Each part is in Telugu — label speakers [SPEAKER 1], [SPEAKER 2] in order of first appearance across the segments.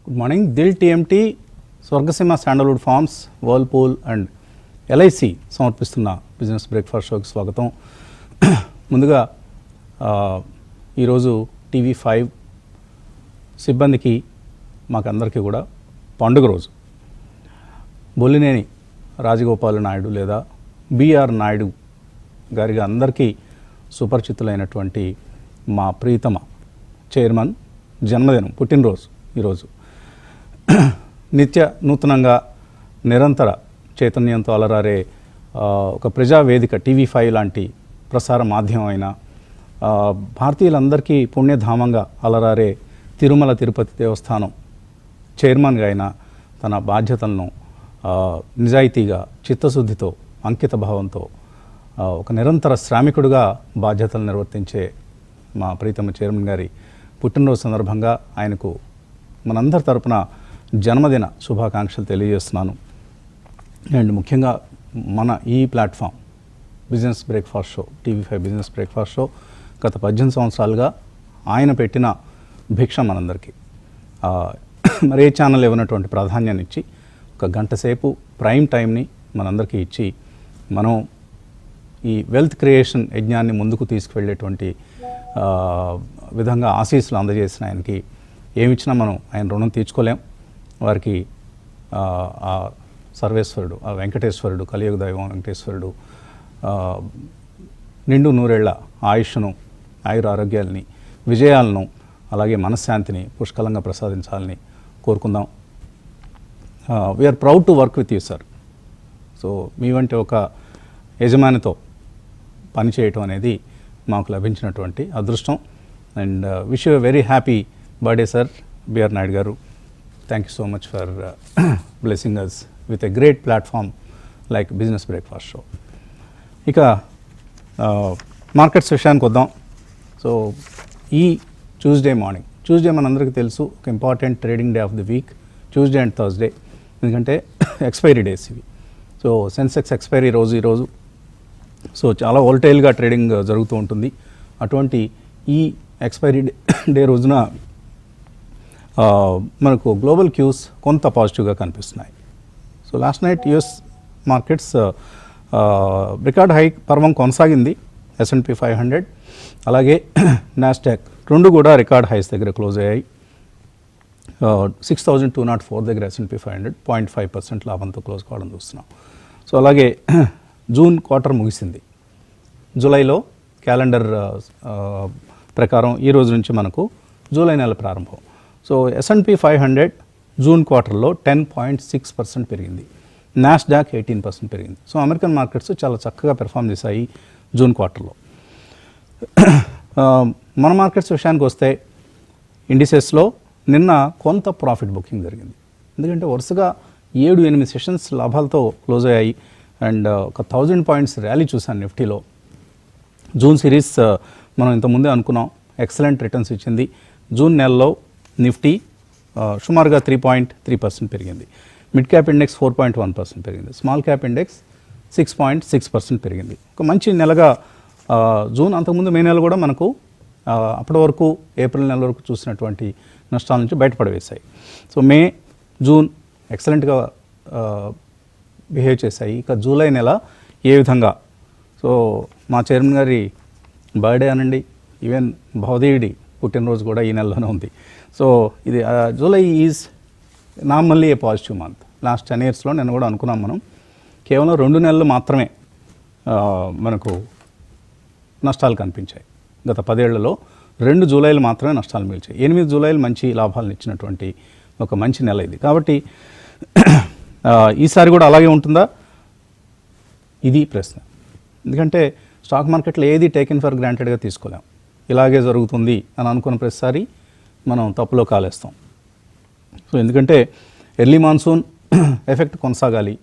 [SPEAKER 1] Good morning. Dil TMT, Swargaseema sandalwood farms, Whirlpool and LIC సమర్పిస్తున్న బిజినెస్ బ్రేక్ఫాస్ట్ షోకి స్వాగతం. ముందుగా ఈరోజు TV5 సిబ్బందికి మాకందరికీ కూడా పండుగ రోజు. బొల్లినేని రాజగోపాల్ నాయుడు లేదా బిఆర్ నాయుడు గారికి అందరికీ సుపరిచితులైనటువంటి మా ప్రీతమ చైర్మన్ జన్మదినం, పుట్టినరోజు ఈరోజు. నిత్య నూతనంగా నిరంతర చైతన్యంతో అలరారే ఒక ప్రజావేదిక TV5 లాంటి ప్రసార మాధ్యమం అయిన, భారతీయులందరికీ పుణ్యధామంగా అలరారే తిరుమల తిరుపతి దేవస్థానం చైర్మన్గా అయిన తన బాధ్యతలను నిజాయితీగా, చిత్తశుద్ధితో, అంకిత భావంతో ఒక నిరంతర శ్రామికుడిగా బాధ్యతలు నిర్వర్తించే మా ప్రీతమ చైర్మన్ గారి పుట్టినరోజు సందర్భంగా ఆయనకు మనందరి తరపున జన్మదిన శుభాకాంక్షలు తెలియజేస్తున్నాను. అండ్ ముఖ్యంగా మన ఈ platform business breakfast show, TV5 business breakfast show గత 18 సంవత్సరాలుగా ఆయన పెట్టిన భిక్ష మనందరికీ. మరి ఏ ఛానల్ ఇవ్వనటువంటి ప్రాధాన్యాన్ని ఇచ్చి ఒక గంట సేపు ప్రైమ్ టైంని మనందరికీ ఇచ్చి మనం ఈ వెల్త్ క్రియేషన్ యజ్ఞాన్ని ముందుకు తీసుకువెళ్ళేటువంటి విధంగా ఆశీస్సులు అందజేసిన ఆయనకి ఏమిచ్చినా మనం ఆయన రుణం తీర్చుకోలేం. వారికి ఆ సర్వేశ్వరుడు, ఆ వెంకటేశ్వరుడు, కలియుగ దైవం వెంకటేశ్వరుడు నిండు నూరేళ్ల ఆయుష్ను, ఆయుర ఆరోగ్యాలని, విజయాలను, అలాగే మనశ్శాంతిని పుష్కలంగా ప్రసాదించాలని కోరుకుందాం. We are proud to work with you sir. So మీ వంటి ఒక యజమానితో పనిచేయటం అనేది మాకు లభించినటువంటి అదృష్టం. And wish you very happy birthday sir BR Naidu గారు. Thank you so much for blessing us with a great platform like business breakfast show. ఇక మార్కెట్స్ విషయానికి వద్దాం. సో ఈ ట్యూస్డే మార్నింగ్, ట్యూస్డే మనందరికీ తెలుసు ఒక important trading day of the week, Tuesday and Thursday. ఎందుకంటే ఎక్స్పైరీ డేస్ ఇవి. సో సెన్సెక్స్ ఎక్స్పైరీ రోజు ఈరోజు. సో చాలా వోల్టైల్గా ట్రేడింగ్ జరుగుతూ ఉంటుంది. అటువంటి ఈ ఎక్స్పైరీ డే రోజున మనకు గ్లోబల్ క్యూస్ కొంత పాజిటివ్గా కనిపిస్తున్నాయి. So last night US markets record high పర్వం కొనసాగింది. S&P 500 అలాగే నాస్డాక్ రెండు కూడా రికార్డ్ హైస్ దగ్గర క్లోజ్ అయ్యాయి. 6,204 దగ్గర S&P 500 0.5% లాభంతో క్లోజ్ కావడం చూస్తున్నాం. సో అలాగే జూన్ క్వార్టర్ ముగిసింది. జూలైలో క్యాలెండర్ ప్రకారం ఈ రోజు నుంచి మనకు జూలై నెల ప్రారంభం. సో S&P 500 జూన్ క్వార్టర్లో 10.6% పెరిగింది. నాస్డాక్ 18% పెరిగింది. సో అమెరికన్ మార్కెట్స్ చాలా చక్కగా పెర్ఫామ్ చేశాయి జూన్ క్వార్టర్లో. మన మార్కెట్స్ విషయానికి వస్తే ఇండిసెస్లో నిన్న కొంత ప్రాఫిట్ బుకింగ్ జరిగింది. ఎందుకంటే వరుసగా 7-8 సెషన్స్ లాభాలతో క్లోజ్ అయ్యాయి. అండ్ ఒక 1000 పాయింట్స్ ర్యాలీ చూసాను నిఫ్టీలో. జూన్ సిరీస్ మనం ఇంతకుముందే అనుకున్నాం, ఎక్సలెంట్ రిటర్న్స్ ఇచ్చింది. జూన్ నెలలో నిఫ్టీ సుమారుగా 3.3% పెరిగింది. మిడ్ క్యాప్ ఇండెక్స్ 4.1% పెరిగింది. స్మాల్ క్యాప్ ఇండెక్స్ 6.6% పెరిగింది. ఒక మంచి నెలగా జూన్. అంతకుముందు మే నెల కూడా మనకు అప్పటి వరకు ఏప్రిల్ నెల వరకు చూసినటువంటి నష్టాల నుంచి బయటపడవేశాయి. సో మే, జూన్ ఎక్సలెంట్గా బిహేవ్ చేశాయి. ఇక జూలై నెల ఏ విధంగా? సో మా చైర్మన్ గారి బర్త్డే అనండి, ఈవెన్ భవదేవుడి పుట్టినరోజు కూడా ఈ నెలలోనే ఉంది. సో ఇది July is normally A positive month. Last 10 ఇయర్స్లో నేను కూడా అనుకున్నాం, మనం కేవలం 2 నెలలు మాత్రమే మనకు నష్టాలు కనిపించాయి. గత 10 ఏళ్లలో 2 జూలైలు మాత్రమే నష్టాలు మిగిల్చాయి. 8 జూలైలు మంచి లాభాలను ఇచ్చినటువంటి ఒక మంచి నెల ఇది. కాబట్టి ఈసారి కూడా అలాగే ఉంటుందా? ఇది ప్రశ్న. ఎందుకంటే స్టాక్ మార్కెట్లో ఏది టేకెన్ ఫర్ గ్రాంటెడ్గా తీసుకోలేం. ఇలాగే జరుగుతుంది అని అనుకున్న ప్రతిసారి మనం తప్పులో కాలేస్తాం. సో ఎందుకంటే ఎర్లీ మాన్సూన్ ఎఫెక్ట్ కొనసాగాలి.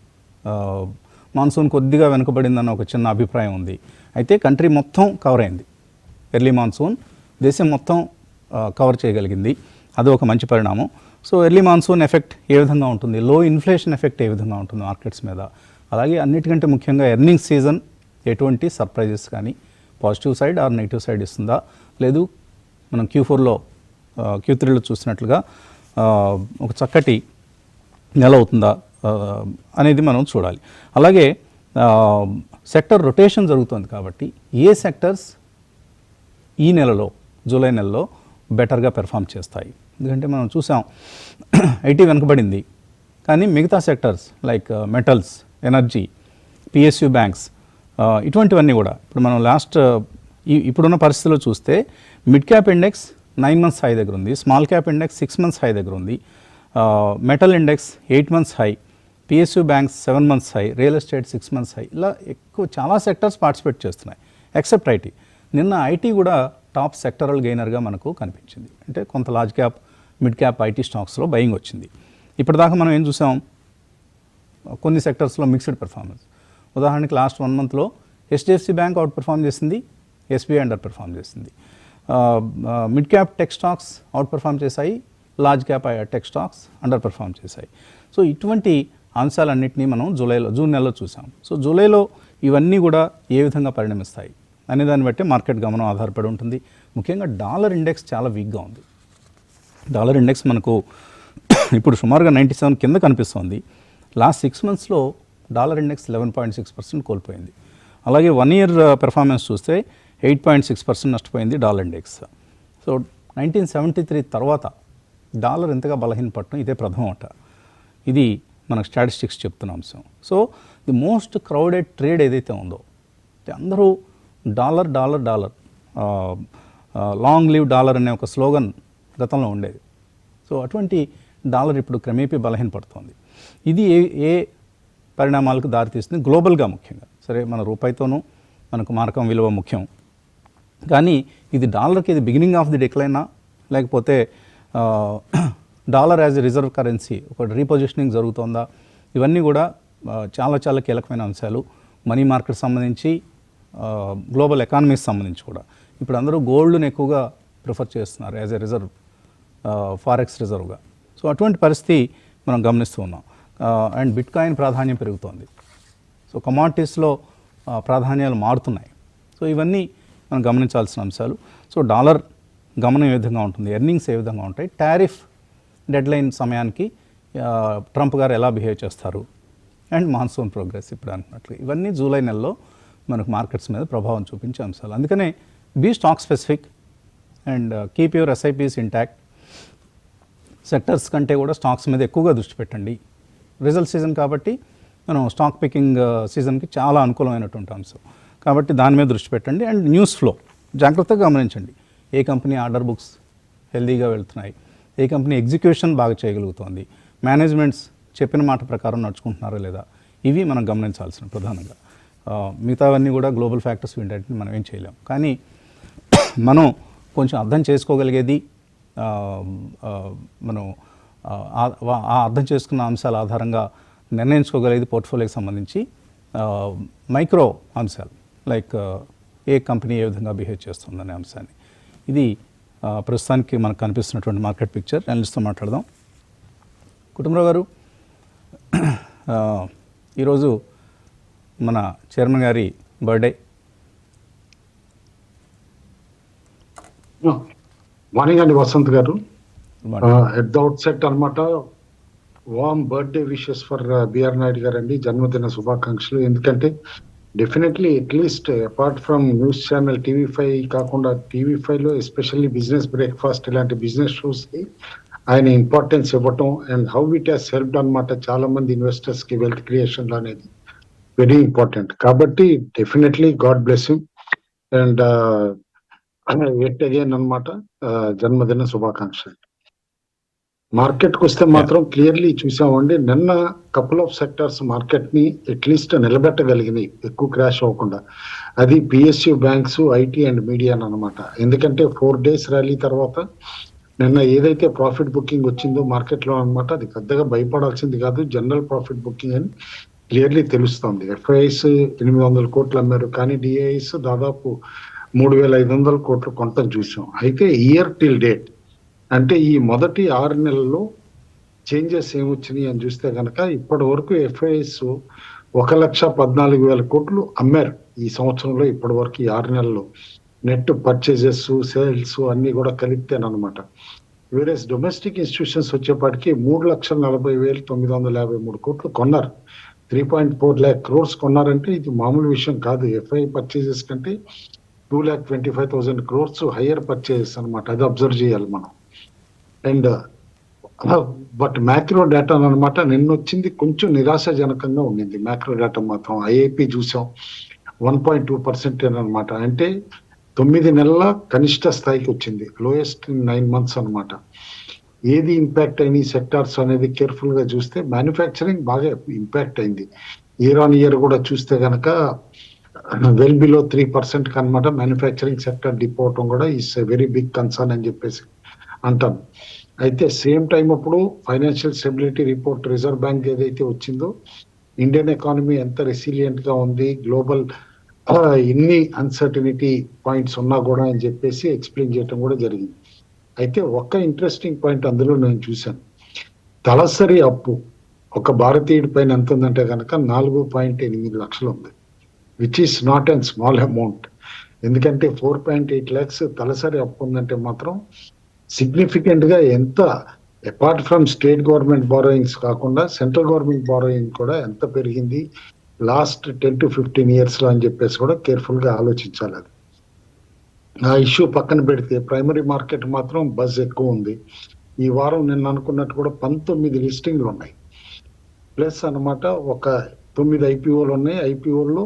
[SPEAKER 1] మాన్సూన్ కొద్దిగా వెనుకబడిందన్న ఒక చిన్న అభిప్రాయం ఉంది. అయితే కంట్రీ మొత్తం కవర్ అయింది. ఎర్లీ మాన్సూన్ దేశం మొత్తం కవర్ చేయగలిగింది. అది ఒక మంచి పరిణామం. సో ఎర్లీ మాన్సూన్ ఎఫెక్ట్ ఏ విధంగా ఉంటుంది, లో ఇన్ఫ్లేషన్ ఎఫెక్ట్ ఏ విధంగా ఉంటుంది మార్కెట్స్ మీద, అలాగే అన్నిటికంటే ముఖ్యంగా ఎర్నింగ్స్ సీజన్ ఎటువంటి సర్ప్రైజెస్ కానీ positive side or negative side ఇస్తుందా, లేదు మనం Q4లో Q3లో చూసినట్లుగా ఒక చక్కటి నెల అవుతుందా అనేది మనం చూడాలి. అలాగే సెక్టర్ రొటేషన్ జరుగుతుంది కాబట్టి ఏ సెక్టర్స్ ఈ నెలలో జూలై నెలలో బెటర్గా పెర్ఫామ్ చేస్తాయి. ఎందుకంటే మనం చూసాం ఐటీ వెనుకబడింది, కానీ మిగతా sectors like metals, energy, PSU banks ఇటువంటివన్నీ కూడా ఇప్పుడు మనం ఇప్పుడున్న పరిస్థితిలో చూస్తే mid cap index 9 months high దగ్గర ఉంది, small cap index 6 months high దగ్గర ఉంది, metal index 8 months high, PSU banks 7 months high, real estate 6 months high. ఇలా ఎక్కువ చాలా సెక్టర్స్ పార్టిసిపేట్ చేస్తున్నాయి ఎక్సెప్ట్ ఐటీ. నిన్న ఐటీ కూడా టాప్ సెక్టరల్ గెయినర్గా మనకు కనిపించింది. అంటే కొంత large cap, mid cap IT స్టాక్స్లో బయింగ్ వచ్చింది. ఇప్పటిదాకా మనం ఏం చూసాం, కొన్ని సెక్టర్స్లో మిక్స్డ్ పెర్ఫార్మెన్స్. ఉదాహరణకి లాస్ట్ 1 monthలో హెచ్డిఎఫ్సి బ్యాంక్ అవుట్ పెర్ఫామ్ చేసింది, ఎస్బీఐ అండర్ పెర్ఫామ్ చేసింది. Mid cap tech stocks outperform చేశాయి, large cap tech stocks underperform చేశాయి. సో ఇటువంటి అంశాలన్నింటినీ మనం జూన్ నెలలో చూసాం. సో జూలైలో ఇవన్నీ కూడా ఏ విధంగా పరిణమిస్తాయి అనే దాన్ని బట్టి మార్కెట్ గమనం ఆధారపడి ఉంటుంది. ముఖ్యంగా డాలర్ ఇండెక్స్ చాలా వీక్గా ఉంది. డాలర్ ఇండెక్స్ మనకు ఇప్పుడు సుమారుగా 97 కింద కనిపిస్తుంది. లాస్ట్ 6 monthsలో డాలర్ ఇండెక్స్ 11.6% కోల్పోయింది. అలాగే 1 year పెర్ఫార్మెన్స్ చూస్తే 8.6% నష్టపోయింది డాలర్ ఇండెక్స్. సో 1973 తర్వాత డాలర్ ఎంతగా బలహీనపడటం ఇదే ప్రథమం అట. ఇది మనకు స్టాటిస్టిక్స్ చెప్తున్న అంశం. So the most crowded trade ఏదైతే ఉందో, అందరూ dollar dollar dollar, long live dollar అనే ఒక స్లోగన్ గతంలో ఉండేది. సో అటువంటి డాలర్ ఇప్పుడు క్రమేపీ బలహీనపడుతోంది. ఇది ఏ పరిణామాలకు దారితీస్తుంది గ్లోబల్గా? ముఖ్యంగా సరే, మన రూపాయితోనూ మనకు మారకం విలువ ముఖ్యం, కానీ ఇది డాలర్కి ఇది బిగినింగ్ ఆఫ్ ది డిక్లైనా, లేకపోతే dollar as a reserve currency ఒక రీపొజిషనింగ్ జరుగుతుందా? ఇవన్నీ కూడా చాలా చాలా కీలకమైన అంశాలు. మనీ మార్కెట్ సంబంధించి, గ్లోబల్ ఎకానమీకి సంబంధించి కూడా. ఇప్పుడు అందరూ గోల్డ్ని ఎక్కువగా ప్రిఫర్ చేస్తున్నారు యాజ్ ఎ రిజర్వ్, ఫారెక్స్ రిజర్వ్గా. సో అటువంటి పరిస్థితి మనం గమనిస్తూ ఉన్నాం. అండ్ బిట్ కాయిన్ ప్రాధాన్యం పెరుగుతోంది. సో కమాడిటీస్లో ప్రాధాన్యాలు మారుతున్నాయి. సో ఇవన్నీ మనం గమనించాల్సిన అంశాలు. సో డాలర్ గమనం ఏ విధంగా ఉంటుంది, ఎర్నింగ్స్ ఏ విధంగా ఉంటాయి, టారిఫ్ డెడ్లైన్ సమయానికి ట్రంప్ గారు ఎలా బిహేవ్ చేస్తారు, అండ్ మాన్సూన్ ప్రోగ్రెస్ ఇప్పుడు అనుకున్నట్లు, ఇవన్నీ జూలై నెలలో మనకు మార్కెట్స్ మీద ప్రభావం చూపించే అంశాలు. అందుకనే be stock specific and keep your SIPs intact. Sectors కంటే కూడా స్టాక్స్ మీద ఎక్కువగా దృష్టి పెట్టండి. రిజల్ట్ సీజన్ కాబట్టి మనం స్టాక్ పికింగ్ సీజన్కి చాలా అనుకూలమైనటువంటి అంశం కాబట్టి దాని మీద దృష్టి పెట్టండి. అండ్ న్యూస్ ఫ్లో జాగ్రత్తగా గమనించండి. ఏ కంపెనీ ఆర్డర్ బుక్స్ హెల్దీగా వెళ్తున్నాయి, ఏ కంపెనీ ఎగ్జిక్యూషన్ బాగా చేయగలుగుతోంది, మేనేజ్మెంట్స్ చెప్పిన మాట ప్రకారం నడుచుకుంటున్నారా లేదా, ఇవి మనం గమనించాల్సిన ప్రధానంగా. మిగతావన్నీ కూడా గ్లోబల్ ఫ్యాక్టర్స్ ఏంటంటే మనం ఏం చేయలేం, కానీ మనం కొంచెం అర్థం చేసుకోగలిగేది, మనం అర్థం చేసుకున్న అంశాల ఆధారంగా నిర్ణయించుకోగలిగేది పోర్ట్ఫోలియోకి సంబంధించి మైక్రో అంశాలు, లైక్ ఏ కంపెనీ ఏ విధంగా బిహేవ్ చేస్తుందనే అంశాన్ని. ఇది ప్రస్తుతానికి మనకు కనిపిస్తున్నటువంటి మార్కెట్ పిక్చర్. అనలిస్ట్తో మాట్లాడదాం. కుటుంబరావు గారు, ఈరోజు మన చైర్మన్ గారి బర్త్డే.
[SPEAKER 2] మార్నింగ్ అండి వసంత్ గారు. ఎట్ ద అవుట్ సెట్ అనమాట, warm birthday wishes for BR Naidu garu అండి. జన్మదిన శుభాకాంక్షలు. ఎందుకంటే definitely at least apart from news channel TV5 కాకుండా TV5లో ఎస్పెషల్లీ బిజినెస్ బ్రేక్ఫాస్ట్ ఇలాంటి బిజినెస్ షోస్ కి ఆయన ఇంపార్టెన్స్ ఇవ్వటం and how it has helped అనమాట చాలా మంది ఇన్వెస్టర్స్ కి వెల్త్ క్రియేషన్ లో అనేది వెరీ ఇంపార్టెంట్. కాబట్టి definitely God bless him and at again అనమాట జన్మదిన శుభాకాంక్షలు. మార్కెట్ కు వస్తే మాత్రం క్లియర్లీ చూసామండి, నిన్న కపుల్ ఆఫ్ సెక్టర్స్ మార్కెట్ ని అట్లీస్ట్ నిలబెట్టగలిగినాయి ఎక్కువ క్రాష్ అవ్వకుండా. అది PSU banks, IT and media అనమాట. ఎందుకంటే 4 days ర్యాలీ తర్వాత నిన్న ఏదైతే ప్రాఫిట్ బుకింగ్ వచ్చిందో మార్కెట్ లో అనమాట, అది పెద్దగా భయపడాల్సింది కాదు, జనరల్ ప్రాఫిట్ బుకింగ్ అని క్లియర్లీ తెలుస్తోంది. ఎఫ్ఐఎస్ 800 కోట్లు అమ్మారు, కానీ డిఐఎస్ దాదాపు 3,500 కోట్లు కొనటం చూసాం. అయితే ఇయర్ టిల్ డేట్ అంటే ఈ మొదటి 6 నెలల్లో చేంజెస్ ఏమొచ్చినాయి అని చూస్తే కనుక ఇప్పటి వరకు ఎఫ్ఐఎస్ 1,14,000 కోట్లు అమ్మారు ఈ సంవత్సరంలో. ఇప్పటి వరకు ఈ 6 నెలల్లో నెట్ పర్చేజెస్, సేల్స్ అన్ని కూడా కలిపితేనమాట. వేరే డొమెస్టిక్ ఇన్స్టిట్యూషన్స్ వచ్చేప్పటికి 3,40,953 కోట్లు కొన్నారు. 3.4 lakh crores కొన్నారంటే ఇది మామూలు విషయం కాదు. ఎఫ్ఐ పర్చేజెస్ కంటే 2,25,000 crores హయ్యర్ పర్చేజెస్ అనమాట. అది అబ్జర్వ్ చేయాలి మనం. అండ్ బట్ మ్యాక్రో డేటా అనమాట నిన్న వచ్చింది కొంచెం నిరాశాజనకంగా ఉండింది. మ్యాక్రో డేటా మాత్రం ఐఐపి చూసాం 1.2% అనమాట. అంటే 9 నెలల కనిష్ట స్థాయికి వచ్చింది, లోయెస్ట్ ఇన్ 9 months అనమాట. ఏది ఇంపాక్ట్ అయిన సెక్టార్స్ అనేది కేర్ఫుల్ గా చూస్తే మ్యానుఫ్యాక్చరింగ్ బాగా ఇంపాక్ట్ అయింది. ఇయర్ ఆన్ ఇయర్ కూడా చూస్తే కనుక వెల్ బిలో 3% కనమాట మ్యానుఫ్యాక్చరింగ్ సెక్టర్ డిప్ అవటం కూడా is a very big concern అని చెప్పేసి అంటాం. అయితే సేమ్ టైం అప్పుడు financial stability report reserve bank ఏదైతే వచ్చిందో ఇండియన్ ఎకానమీ ఎంత రెసిలియంట్ గా ఉంది, గ్లోబల్ ఎన్ని అన్సర్టనిటీ పాయింట్స్ ఉన్నా కూడా అని చెప్పేసి ఎక్స్ప్లెయిన్ చేయడం కూడా జరిగింది. అయితే ఒక్క ఇంట్రెస్టింగ్ పాయింట్ అందులో నేను చూశాను. తలసరి అప్పు ఒక భారతీయుడి పైన ఎంత ఉందంటే కనుక 4.8 లక్షలు ఉంది, which is not and small amount. ఎందుకంటే 4.8 lakhs తలసరి అప్పు ఉందంటే మాత్రం సిగ్నిఫికెంట్ గా ఎంత, apart from state government borrowings కాకుండా సెంట్రల్ గవర్నమెంట్ బారోయింగ్ కూడా ఎంత పెరిగింది లాస్ట్ 10 to 15 years లో అని చెప్పేసి కూడా కేర్ఫుల్ గా ఆలోచించాలి. అది ఆ ఇష్యూ పక్కన పెడితే ప్రైమరీ మార్కెట్ మాత్రం బజ్ ఎక్కువ ఉంది. ఈ వారం నేను అనుకున్నట్టు కూడా 19 లిస్టింగ్లు ఉన్నాయి, ప్లస్ అనమాట ఒక 9 ఐపీఓలు ఉన్నాయి. ఐపీఓల్లో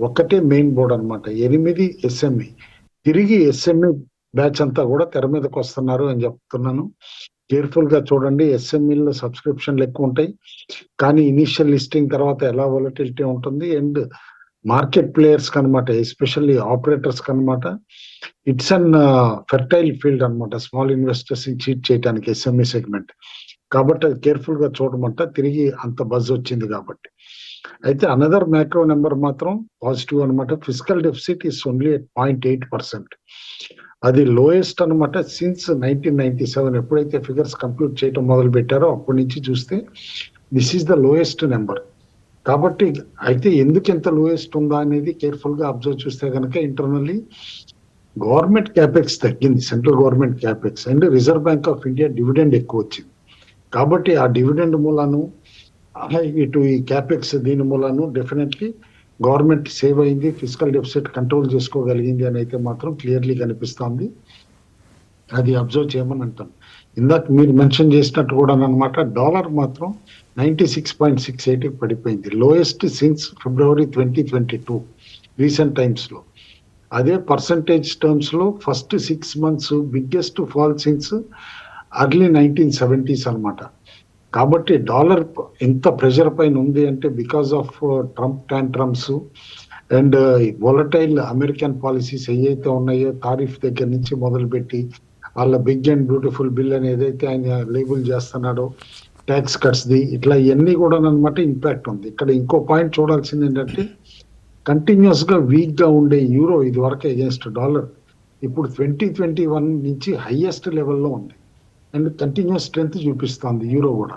[SPEAKER 2] ఒక్కటే మెయిన్ బోర్డ్ అనమాట, 8 ఎస్ఎంఈ. తిరిగి ఎస్ఎంఈ బ్యాచ్ అంతా కూడా తెర మీదకి వస్తున్నారు అని చెప్తున్నాను. కేర్ఫుల్ గా చూడండి. ఎస్ఎంఈలో సబ్స్క్రిప్షన్లు ఎక్కువ ఉంటాయి, కానీ ఇనిషియల్ లిస్టింగ్ తర్వాత ఎలా వాలటిలిటీ ఉంటుంది. అండ్ మార్కెట్ ప్లేయర్స్ కనమాట, ఎస్పెషల్లీ ఆపరేటర్స్ కనమాట, ఇట్స్ అన్ ఫెర్టైల్ ఫీల్డ్ అనమాట స్మాల్ ఇన్వెస్టర్స్ ని చీట్ చేయడానికి ఎస్ఎంఈ సెగ్మెంట్. కాబట్టి అది కేర్ఫుల్ గా చూడమంట, తిరిగి అంత బజ్ వచ్చింది కాబట్టి. అయితే అనదర్ మ్యాక్రో నెంబర్ మాత్రం పాజిటివ్ అనమాట. Physical deficit is only at 0.8%. అది లోయెస్ట్ అనమాట సిన్స్ 1997. ఎప్పుడైతే ఫిగర్స్ కంప్లీట్ చేయడం మొదలు పెట్టారో అప్పటి నుంచి చూస్తే this is the lowest number. కాబట్టి అయితే ఎందుకు ఎంత లోయెస్ట్ ఉందా అనేది కేర్ఫుల్ గా అబ్జర్వ్ చూస్తే కనుక ఇంటర్నల్లీ గవర్నమెంట్ క్యాపెక్స్ తగ్గింది, central government capex, and reserve bank of India dividend ఎక్కువ వచ్చింది. కాబట్టి ఆ డివిడెండ్ మూలాను ఇటు ఈ క్యాపెక్స్ దీని మూలాను డెఫినెట్లీ గవర్నమెంట్ సేవ్ అయింది, ఫిజికల్ డెఫిసిట్ కంట్రోల్ చేసుకోగలిగింది అని అయితే మాత్రం క్లియర్లీ కనిపిస్తోంది. అది అబ్జర్వ్ చేయమని అంటాం. ఇందాక మీరు మెన్షన్ చేసినట్టు కూడా అనమాట, డాలర్ మాత్రం 96.68 పడిపోయింది, lowest since February 2022 recent times లో. అదే పర్సంటేజ్ టర్మ్స్ లో first 6 months biggest fall since early 1970s అనమాట. కాబట్టి డాలర్ ఎంత ప్రెషర్ పైన ఉంది అంటే because of Trump tantrums and volatile American policies ఏవైతే ఉన్నాయో, తారీఫ్ దగ్గర నుంచి మొదలుపెట్టి వాళ్ళ బిగ్ అండ్ బ్యూటిఫుల్ బిల్ అని ఏదైతే ఆయన లేబుల్ చేస్తున్నాడో, ట్యాక్స్ కట్స్ ది, ఇట్లా ఇవన్నీ కూడా అనమాట ఇంపాక్ట్ ఉంది. ఇక్కడ ఇంకో పాయింట్ చూడాల్సింది ఏంటంటే కంటిన్యూస్ గా వీక్ గా ఉండే యూరో ఇది వరకు అగేన్స్ట్ డాలర్ ఇప్పుడు 2021 నుంచి హైయెస్ట్ లెవెల్లో ఉంది అండ్ కంటిన్యూస్ స్ట్రెంత్ చూపిస్తుంది యూరో కూడా.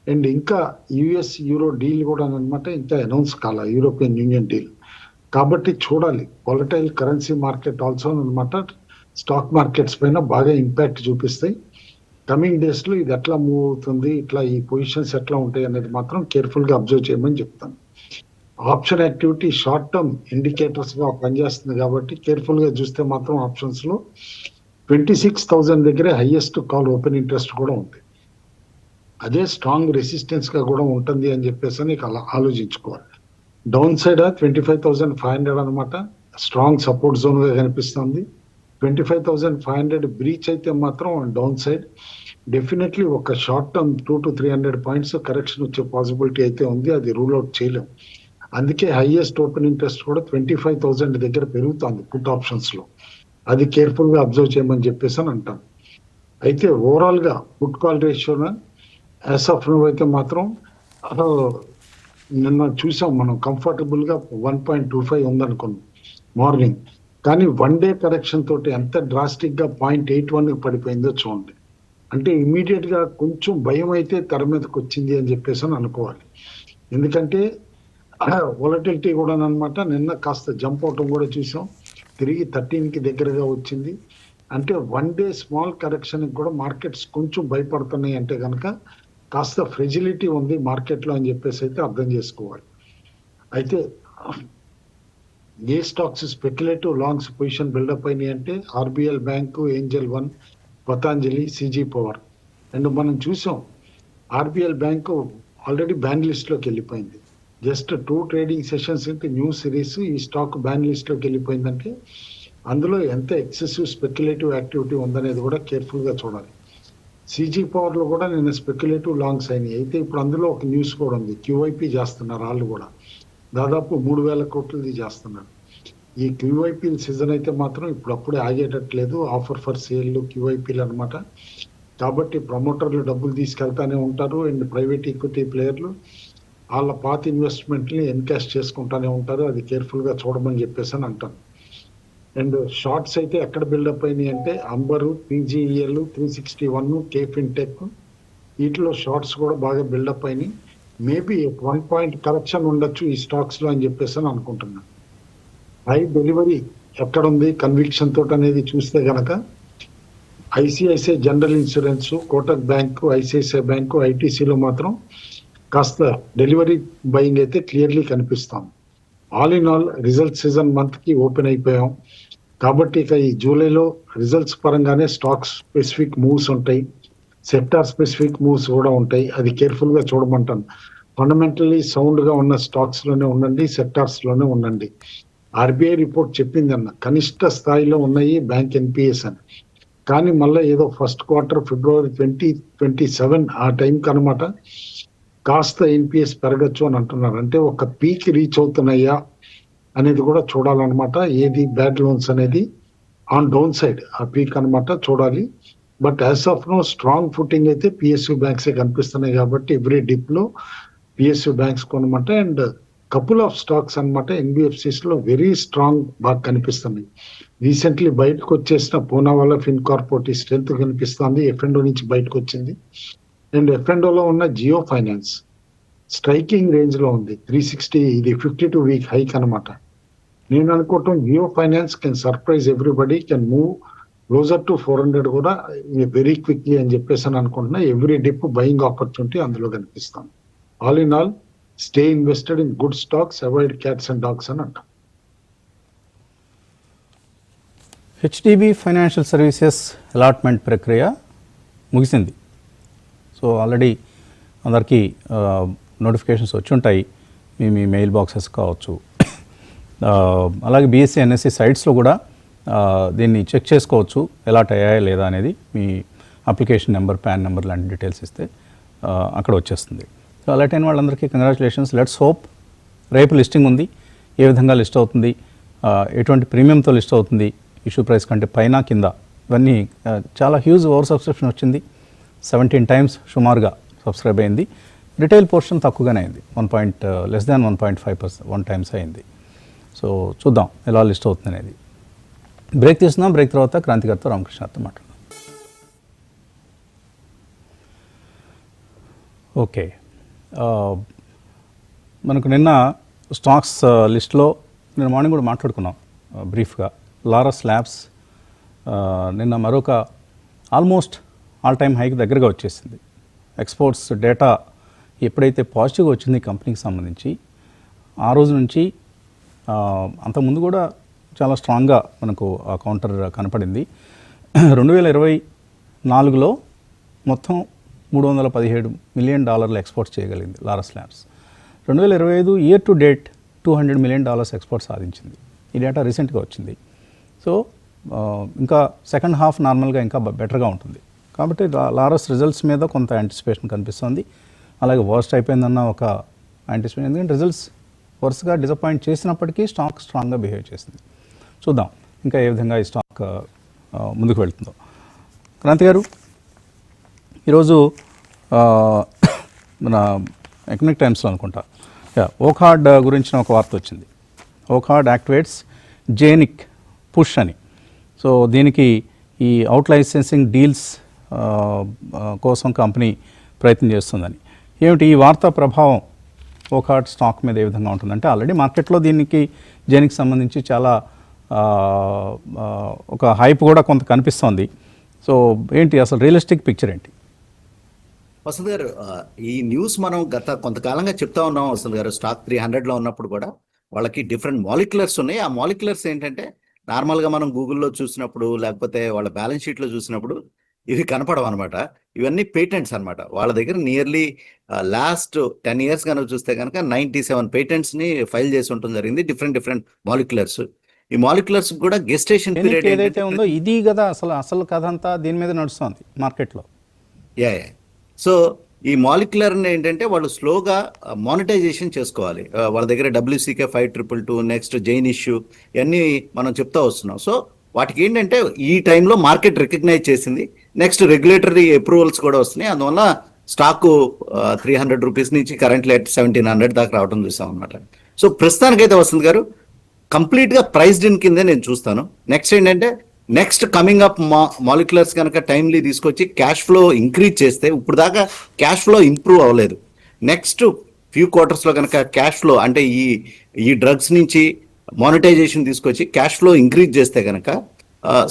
[SPEAKER 2] అండ్ ఇంకా యుఎస్ యూరో డీల్ కూడా అనమాట ఇంకా అనౌన్స్ కాల, యూరోపియన్ యూనియన్ డీల్. కాబట్టి చూడాలి, వాలటైల్ కరెన్సీ మార్కెట్ ఆల్సో అనమాట స్టాక్ మార్కెట్స్ పైన బాగా ఇంపాక్ట్ చూపిస్తాయి. కమింగ్ డేస్ లో ఇది ఎట్లా మూవ్ అవుతుంది, ఇట్లా ఈ పొజిషన్స్ ఎట్లా ఉంటాయి అనేది మాత్రం కేర్ఫుల్ గా అబ్జర్వ్ చేయమని చెప్తాను. Option activity short term indicators గా పనిచేస్తుంది కాబట్టి కేర్ఫుల్ గా చూస్తే మాత్రం ఆప్షన్స్ లో 26,000 దగ్గరే హైయెస్ట్ కాల్ ఓపెన్ ఇంట్రెస్ట్ కూడా ఉంది. అదే స్ట్రాంగ్ రెసిస్టెన్స్ గా కూడా ఉంటుంది అని చెప్పేసి నీకు అలా ఆలోచించుకోవాలి. డౌన్ సైడ్ 25,500 అనమాట స్ట్రాంగ్ సపోర్ట్ జోన్ గా కనిపిస్తుంది. 25,500 బ్రీచ్ అయితే మాత్రం డౌన్ సైడ్ డెఫినెట్లీ ఒక short term 200 to 300 points correction వచ్చే పాసిబిలిటీ అయితే ఉంది, అది రూల్ అవుట్ చేయలేం. అందుకే హైయెస్ట్ ఓపెన్ ఇంట్రెస్ట్ కూడా 25,000 దగ్గర పెరుగుతుంది పుట్ ఆప్షన్స్ లో. అది కేర్ఫుల్ గా అబ్జర్వ్ చేయమని చెప్పేసి అని అంటాం. అయితే ఓవరాల్ గా పుట్ కాల్ రేషియోన యాజ్ ఆఫ్ నౌ అయితే మాత్రం నిన్న చూసాం మనం కంఫర్టబుల్ గా 1.25 ఉందనుకున్నాం మార్నింగ్, కానీ 1 day కరెక్షన్ తోటి ఎంత డ్రాస్టిక్ గా 0.81 పడిపోయిందో చూడండి. అంటే ఇమీడియట్ గా కొంచెం భయం అయితే తెర మీదకి వచ్చింది అని చెప్పేసి అని అనుకోవాలి. ఎందుకంటే వొలటిలిటీ కూడా అనమాట నిన్న కాస్త జంప్ అవటం కూడా చూసాం, తిరిగి 13కి దగ్గరగా వచ్చింది. అంటే వన్ డే స్మాల్ కరెక్షన్ కూడా మార్కెట్స్ కొంచెం భయపడుతున్నాయి అంటే కనుక కాస్త ఫ్రెజిలిటీ ఉంది మార్కెట్లో అని చెప్పేసి అయితే అర్థం చేసుకోవాలి. అయితే ఏ stocks speculative longs position buildup అయినాయి అంటే RBL bank, Angel One, Patanjali, CG power. And మనం చూసాం ఆర్బిఎల్ బ్యాంకు ఆల్రెడీ బ్యాన్ లిస్ట్లోకి వెళ్ళిపోయింది. జస్ట్ 2 ట్రేడింగ్ సెషన్స్ ఇంటి న్యూ సిరీస్ ఈ స్టాక్ బ్యాన్ లిస్ట్లోకి వెళ్ళిపోయిందంటే అందులో ఎంత ఎక్సెసివ్ స్పెక్యులేటివ్ యాక్టివిటీ ఉందనేది కూడా కేర్ఫుల్గా చూడాలి. సిజీ పవర్లో కూడా నిన్న స్పెక్యులేటివ్ లాంగ్స్ అయినాయి. అయితే ఇప్పుడు అందులో ఒక న్యూస్ కూడా ఉంది, క్యూఐపీ చేస్తున్నారు వాళ్ళు కూడా, దాదాపు 3,000 కోట్లది చేస్తున్నారు. ఈ క్యూఐపీ సీజన్ అయితే మాత్రం ఇప్పుడు అప్పుడే ఆగేటట్లేదు. ఆఫర్ ఫర్ సేల్ క్యూఐపీలు అనమాట. కాబట్టి ప్రమోటర్లు డబ్బులు తీసుకెళ్తానే ఉంటారు అండ్ ప్రైవేట్ ఈక్విటీ ప్లేయర్లు వాళ్ళ పాత ఇన్వెస్ట్మెంట్ని ఎన్కాష్ చేసుకుంటానే ఉంటారు. అది కేర్ఫుల్గా చూడమని చెప్పేసి అని అంటాను. అండ్ షార్ట్స్ అయితే ఎక్కడ బిల్డప్ అయినాయి అంటే అంబరు, పీజీఈఎల్, 361, కేఫిన్టెక్, వీటిలో షార్ట్స్ కూడా బాగా బిల్డప్ అయినాయి. మేబీ 1 పాయింట్ కరెక్షన్ ఉండొచ్చు ఈ స్టాక్స్లో అని చెప్పేసి అని అనుకుంటున్నాను. హై డెలివరీ ఎక్కడుంది కన్విక్షన్ తోటి అనేది చూస్తే గనక ICICI general insurance, Kotak bank, ICICI bank, ఐటీసీలో మాత్రం కాస్త డెలివరీ బయింగ్ అయితే క్లియర్లీ కనిపిస్తాం. All in all result season మంత్కి ఓపెన్ అయిపోయాం కాబట్టి ఇక ఈ జూలైలో రిజల్ట్స్ పరంగానే స్టాక్స్ స్పెసిఫిక్ మూవ్స్ ఉంటాయి, సెక్టార్ స్పెసిఫిక్ మూవ్స్ కూడా ఉంటాయి. అది కేర్ఫుల్గా చూడమంటాను. ఫండమెంటల్లీ సౌండ్గా ఉన్న స్టాక్స్లోనే ఉండండి, సెక్టార్స్లోనే ఉండండి. ఆర్బీఐ రిపోర్ట్ చెప్పిందన్న కనిష్ట స్థాయిలో ఉన్నాయి బ్యాంక్ ఎన్పిఎస్ అని, కానీ మళ్ళీ ఏదో ఫస్ట్ క్వార్టర్ ఫిబ్రవరి 2027 ఆ టైంకి అనమాట కాస్త ఎన్పిఎస్ పెరగచ్చు అని అంటున్నారు. అంటే ఒక పీక్ రీచ్ అవుతున్నాయా అనేది కూడా చూడాలన్నమాట. ఏది బ్యాడ్ లోన్స్ అనేది ఆన్ డౌన్ సైడ్ ఆ పీక్ అనమాట చూడాలి. But as of now strong footing అయితే పిఎస్యూ బ్యాంక్సే కనిపిస్తున్నాయి కాబట్టి ఎవ్రీ డిప్ లో పిఎస్యూ బ్యాంక్స్ కొనమాట. అండ్ కపుల్ ఆఫ్ స్టాక్స్ అనమాట ఎన్బిఎఫ్సిస్ లో వెరీ స్ట్రాంగ్ బాగా కనిపిస్తున్నాయి. రీసెంట్లీ బయటకు వచ్చేసిన పూనావాలా ఫిన్కార్ప్ స్ట్రెంత్ కనిపిస్తుంది, ఎఫ్ఎండో నుంచి బయటకు వచ్చింది. అండ్ ఎఫ్ఎండోలో ఉన్న జియో ఫైనాన్స్ స్ట్రైకింగ్ రేంజ్ లో ఉంది, 360, ఇది 52 వీక్ హైక్ అనమాట. నేను అనుకోవటం Jio finance can surprise everybody, can move closer to 400 కూడా వెరీ క్విక్లీ అని చెప్పేసి అని అనుకుంటున్నా. ఎవ్రీ డిప్ బయింగ్ ఆపర్చునిటీ అందులో కనిపిస్తాం. All in all stay invested in good stocks, avoid cats and dogs అని అంటాం.
[SPEAKER 1] హెచ్డిబి ఫైనాన్షియల్ సర్వీసెస్ అలాట్మెంట్ ప్రక్రియ ముగిసింది. సో ఆల్రెడీ అందరికీ నోటిఫికేషన్స్ వచ్చి ఉంటాయి, మీ మెయిల్ బాక్సెస్ కావచ్చు. అలాగే బీఎస్సీ ఎన్ఎస్సి సైట్స్లో కూడా దీన్ని చెక్ చేసుకోవచ్చు అలాట్ అయ్యాయా లేదా అనేది. మీ అప్లికేషన్ నెంబర్, పాన్ నెంబర్ లాంటి డీటెయిల్స్ ఇస్తే అక్కడ వచ్చేస్తుంది. సో అలాట్ అయిన వాళ్ళందరికీ కంగ్రాచులేషన్స్. లెట్స్ హోప్ రేపు లిస్టింగ్ ఉంది, ఏ విధంగా లిస్ట్ అవుతుంది, ఎటువంటి ప్రీమియంతో లిస్ట్ అవుతుంది, ఇష్యూ ప్రైస్ కంటే పైన కింద, ఇవన్నీ చాలా హ్యూజ్ ఓవర్ సబ్స్క్రిప్షన్ వచ్చింది. 17 times సుమారుగా సబ్స్క్రైబ్ అయింది. రిటైల్ పోర్షన్ తక్కువగానే అయింది, 1.5% టైమ్స్ అయింది. సో చూద్దాం ఎలా లిస్ట్ అవుతుంది అనేది. బ్రేక్ తీసుకుందాం. బ్రేక్ తర్వాత క్రాంతిగారితో, రామకృష్ణతో మాట్లాడదాం. ఓకే, మనకు నిన్న స్టాక్స్ లిస్ట్లో నిన్న మార్నింగ్ కూడా మాట్లాడుకున్నాం బ్రీఫ్గా. లారస్ ల్యాబ్స్ నిన్న మరొక ఆల్మోస్ట్ ఆల్ టైమ్ హైకి దగ్గరగా వచ్చేసింది. ఎక్స్పోర్ట్స్ డేటా ఎప్పుడైతే పాజిటివ్గా వచ్చింది కంపెనీకి సంబంధించి, ఆ రోజు నుంచి అంతకుముందు కూడా చాలా స్ట్రాంగ్గా మనకు ఆ కౌంటర్ కనపడింది. 2024లో మొత్తం $317 మిలియన్ ఎక్స్పోర్ట్స్ చేయగలిగింది Laurus labs. 2025 year to date $200 million export సాధించింది. ఈ డేటా రీసెంట్గా వచ్చింది. సో ఇంకా సెకండ్ హాఫ్ నార్మల్గా ఇంకా బెటర్గా ఉంటుంది. కాబట్టి లారస్ రిజల్ట్స్ మీద కొంత యాంటిసిపేషన్ కనిపిస్తుంది. అలాగే వర్స్ట్ అయిపోయిందన్న ఒక యాంటిసిపేషన్, ఎందుకంటే రిజల్ట్స్ వరుసగా డిసప్పాయింట్ చేసినప్పటికీ స్టాక్ స్ట్రాంగ్గా బిహేవ్ చేసింది. చూద్దాం ఇంకా ఏ విధంగా ఈ స్టాక్ ముందుకు వెళ్తుందో. క్రాంతి గారు, ఈరోజు మన ఎకనామిక్ టైమ్స్లో అనుకుంటా ఓకార్డ్ గురించిన ఒక వార్త వచ్చింది. ఓకార్డ్ యాక్టివేట్స్ జేనిక్ పుష్ అని. సో దీనికి ఈ అవుట్ లైసెన్సింగ్ డీల్స్ కోసం కంపెనీ ప్రయత్నం చేస్తుందని. ఏమిటి ఈ వార్తా ప్రభావం ఓకార్డ్ స్టాక్ మీద ఏ విధంగా ఉంటుందంటే, ఆల్రెడీ మార్కెట్లో దీనికి జేనికి సంబంధించి చాలా ఒక హైప్ కూడా కొంత కనిపిస్తోంది. సో ఏంటి అసలు రియలిస్టిక్ పిక్చర్ ఏంటి?
[SPEAKER 3] వసంత్ గారు, ఈ న్యూస్ మనం గత కొంతకాలంగా చెప్తా ఉన్నాం. వసంత్ గారు, స్టాక్ 300లో ఉన్నప్పుడు కూడా వాళ్ళకి డిఫరెంట్ మాలిక్యులర్స్ ఉన్నాయి. ఆ మాలిక్యులర్స్ ఏంటంటే నార్మల్గా మనం గూగుల్లో చూసినప్పుడు లేకపోతే వాళ్ళ బ్యాలెన్స్ షీట్లో చూసినప్పుడు ఇవి కనపడవు అనమాట. ఇవన్నీ పేటెంట్స్ అనమాట. వాళ్ళ దగ్గర నియర్లీ లాస్ట్ 10 years కనుక చూస్తే కనుక 97 పేటెంట్స్ని ఫైల్ చేసి ఉండటం జరిగింది, డిఫరెంట్ మాలిక్యులర్స్. ఈ మాలిక్యులర్స్ కూడా గెస్టేషన్ పీరియడ్
[SPEAKER 1] ఏదైతే ఉందో ఇది కదా అసలు కథ అంతా దీని మీద నడుస్తుంది మార్కెట్లో.
[SPEAKER 3] యా. సో ఈ మాలిక్యులర్ ఏంటంటే వాళ్ళు స్లోగా మానిటైజేషన్ చేసుకోవాలి. వాళ్ళ దగ్గర WCK 5222, నెక్స్ట్ జైన్ ఇష్యూ, ఇవన్నీ మనం చెప్తా వస్తున్నాం. సో వాటికి ఏంటంటే ఈ టైంలో మార్కెట్ రికగ్నైజ్ చేసింది. నెక్స్ట్ రెగ్యులేటరీ అప్రూవల్స్ కూడా వస్తున్నాయి. అందువల్ల స్టాకు 300 రూపీస్ నుంచి కరెంట్లీ 1700 దాకా రావడం చూసాం అనమాట. సో ప్రస్తుతానికైతే వసంత్ గారు కంప్లీట్గా ప్రైస్డ్ ఇన్ కిందే నేను చూస్తాను. నెక్స్ట్ ఏంటంటే నెక్స్ట్ కమింగ్ అప్ మాలిక్యులర్స్ కనుక టైమ్లీ తీసుకొచ్చి క్యాష్ ఫ్లో ఇంక్రీజ్ చేస్తే, ఇప్పుడు దాకా క్యాష్ ఫ్లో ఇంప్రూవ్ అవ్వలేదు. నెక్స్ట్ ఫ్యూ క్వార్టర్స్లో కనుక క్యాష్ ఫ్లో అంటే ఈ డ్రగ్స్ నుంచి మానిటైజేషన్ తీసుకొచ్చి క్యాష్ ఫ్లో ఇంక్రీజ్ చేస్తే కనుక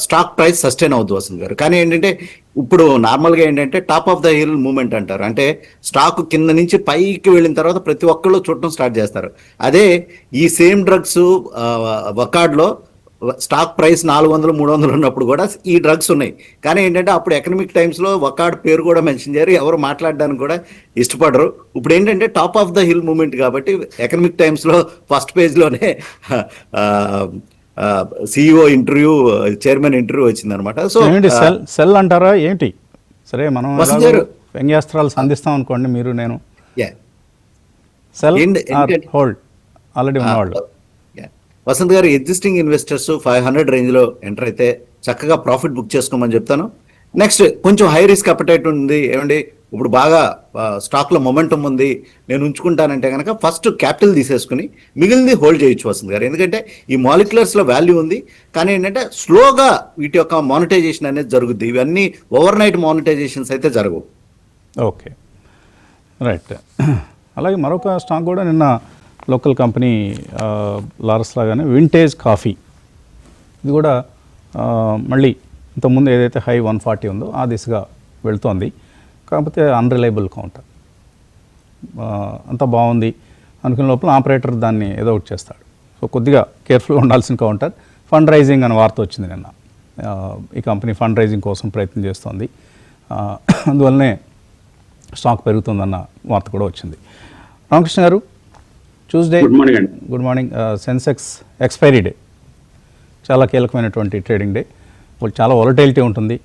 [SPEAKER 3] స్టాక్ ప్రైస్ సస్టైన్ అవుతుంది వసంత్ గారు. కానీ ఏంటంటే ఇప్పుడు నార్మల్గా ఏంటంటే top of the hill moment అంటారు. అంటే స్టాక్ కింద నుంచి పైకి వెళ్ళిన తర్వాత ప్రతి ఒక్కళ్ళు చూడటం స్టార్ట్ చేస్తారు. అదే ఈ సేమ్ డ్రగ్స్ వకాడ్లో స్టాక్ ప్రైస్ 400, 300 ఉన్నప్పుడు కూడా ఈ డ్రగ్స్ ఉన్నాయి. కానీ ఏంటంటే అప్పుడు ఎకనామిక్ టైమ్స్లో వకాడ్ పేరు కూడా మెన్షన్ చేయరు, ఎవరు మాట్లాడడానికి కూడా ఇష్టపడరు. ఇప్పుడు ఏంటంటే top of the hill moment కాబట్టి ఎకనామిక్ టైమ్స్లో ఫస్ట్ పేజ్లోనే CEO ఇంటర్వ్యూ, చైర్మన్ ఇంటర్వ్యూ వచ్చింది అనమాట. సో
[SPEAKER 1] సెల్ అంటారా ఏంటి? సరే, మనం వ్యంగ్యాస్త్రాలు సంధిస్తాం అనుకోండి, మీరు నేను. సెల్ హోల్డ్ ఆల్రెడీ ఉన్నవాళ్ళు.
[SPEAKER 3] వసంత్ గారు, ఎగ్జిస్టింగ్ ఇన్వెస్టర్స్ 500 రేంజ్లో ఎంటర్ అయితే చక్కగా ప్రాఫిట్ బుక్ చేసుకోమని చెప్తాను. నెక్స్ట్ కొంచెం హై రిస్క్ అపటైట్ ఉంది ఏమండి, ఇప్పుడు బాగా స్టాక్లో మొమెంటం ఉంది, నేను ఉంచుకుంటానంటే కనుక ఫస్ట్ క్యాపిటల్ తీసేసుకుని మిగిలింది హోల్డ్ చేయొచ్చు వసంత్ గారు. ఎందుకంటే ఈ మాలిక్యులర్స్లో వాల్యూ ఉంది, కానీ ఏంటంటే స్లోగా వీటి యొక్క మానిటైజేషన్ అనేది జరుగుద్ది. ఇవన్నీ ఓవర్ నైట్ మానిటైజేషన్స్ అయితే జరగవు.
[SPEAKER 1] Okay, right. అలాగే మరొక స్టాక్ కూడా నిన్న లోకల్ కంపెనీ లారస్ లాగానే వింటేజ్ కాఫీ, ఇది కూడా మళ్ళీ ఇంతకుముందు ఏదైతే హై 140 ఉందో ఆ దిశగా వెళ్తోంది. కాకపోతే అన్రిలయబుల్ కౌంటర్, అంత బాగుంది అనుకునే లోపల ఆపరేటర్ దాన్ని ఏదో ఒకటి చేస్తాడు. సో కొద్దిగా కేర్ఫుల్గా ఉండాల్సిన కౌంటర్. ఫండ్ రైజింగ్ అనే వార్త వచ్చింది నిన్న. ఈ కంపెనీ ఫండ్ రైజింగ్ కోసం ప్రయత్నం చేస్తోంది, అందువల్లనే స్టాక్ పెరుగుతుందన్న వార్త కూడా వచ్చింది. రామకృష్ణ గారు, Tuesday, good morning. Sensex expiry day, చాలా కీలకమైనటువంటి ట్రేడింగ్ డే, చాలా వాలటైలిటీ ఉంటుంది.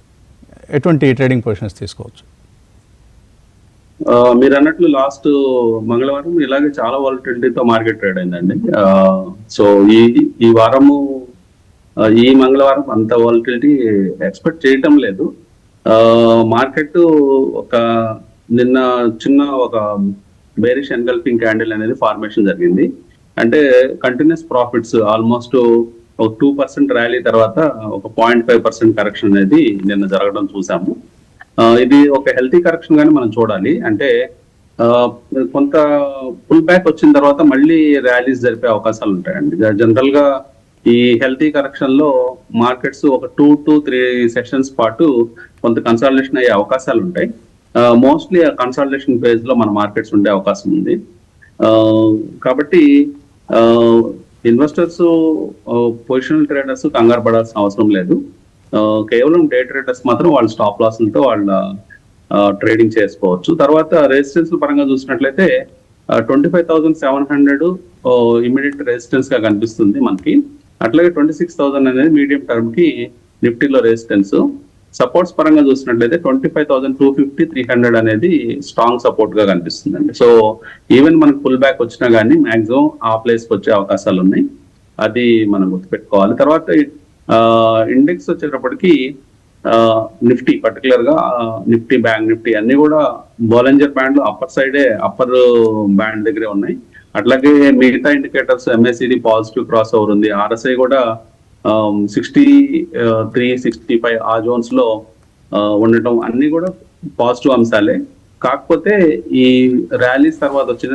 [SPEAKER 1] ఎటువంటి ట్రేడింగ్ పొజిషన్స్ తీసుకోవచ్చు?
[SPEAKER 4] మీరు అన్నట్లు లాస్ట్ మంగళవారం ఇలాగే చాలా వాలటిలిటీతో మార్కెట్ ట్రేడ్ అయిందండి. సో ఈ వారము, ఈ మంగళవారం అంత వాలటిలిటీ ఎక్స్పెక్ట్ చేయటం లేదు. మార్కెట్ నిన్న చిన్న ఒక బేరిష్ ఎన్గల్ఫింగ్ క్యాండిల్ అనేది ఫార్మేషన్ జరిగింది. అంటే కంటిన్యూస్ ప్రాఫిట్స్ ఆల్మోస్ట్ ఒక 2% ర్యాలీ తర్వాత ఒక 0.5% కరెక్షన్ అనేది నిన్న జరగడం చూసాము. ఇది ఒక హెల్తీ కరెక్షన్ గానీ మనం చూడాలి. అంటే కొంత పుల్ బ్యాక్ వచ్చిన తర్వాత మళ్ళీ ర్యాలీస్ జరిపే అవకాశాలు ఉంటాయండి. జనరల్ గా ఈ హెల్తీ కరెక్షన్ లో మార్కెట్స్ ఒక 2 to 3 సెషన్స్ పాటు కొంత కన్సాలిడేషన్ అయ్యే అవకాశాలు ఉంటాయి. మోస్ట్లీ ఆ కన్సాలిడేషన్ ఫేజ్ లో మన మార్కెట్స్ ఉండే అవకాశం ఉంది. కాబట్టి ఇన్వెస్టర్స్, పొజిషనల్ ట్రేడర్స్ కంగారు పడాల్సిన అవసరం లేదు. కేవలం డే ట్రేడర్స్ మాత్రం వాళ్ళ స్టాప్ లాస్లతో వాళ్ళ ట్రేడింగ్ చేసుకోవచ్చు. తర్వాత రెసిస్టెన్స్ పరంగా చూసినట్లయితే 25,700 ఇమీడియట్ రెసిస్టెన్స్ గా కనిపిస్తుంది మనకి. అట్లాగే 26,000 అనేది మీడియం టర్మ్ కి నిఫ్టీలో రెసిస్టెన్స్. సపోర్ట్స్ పరంగా చూసినట్లయితే 25,250, 300 అనేది స్ట్రాంగ్ సపోర్ట్ గా కనిపిస్తుందండి. సో ఈవెన్ మనకు పుల్ బ్యాక్ వచ్చినా కానీ మాక్సిమం ఆ ప్లేస్ కి వచ్చే అవకాశాలు ఉన్నాయి, అది మనం గుర్తుపెట్టుకోవాలి. తర్వాత ఇండెక్స్ వచ్చేటప్పటికి నిఫ్టీ, పర్టికులర్ గా నిఫ్టీ, బ్యాంక్ నిఫ్టీ అన్ని కూడా బోలెంజర్ బ్యాండ్ లో అప్పర్ బ్యాండ్ దగ్గరే ఉన్నాయి. అట్లాగే మిగతా indicators MACD positive cross over ఉంది. RSI కూడా 63, 65 ఆ జోన్స్ లో ఉండటం అన్ని కూడా పాజిటివ్ అంశాలే. కాకపోతే ఈ ర్యాలీస్ తర్వాత వచ్చిన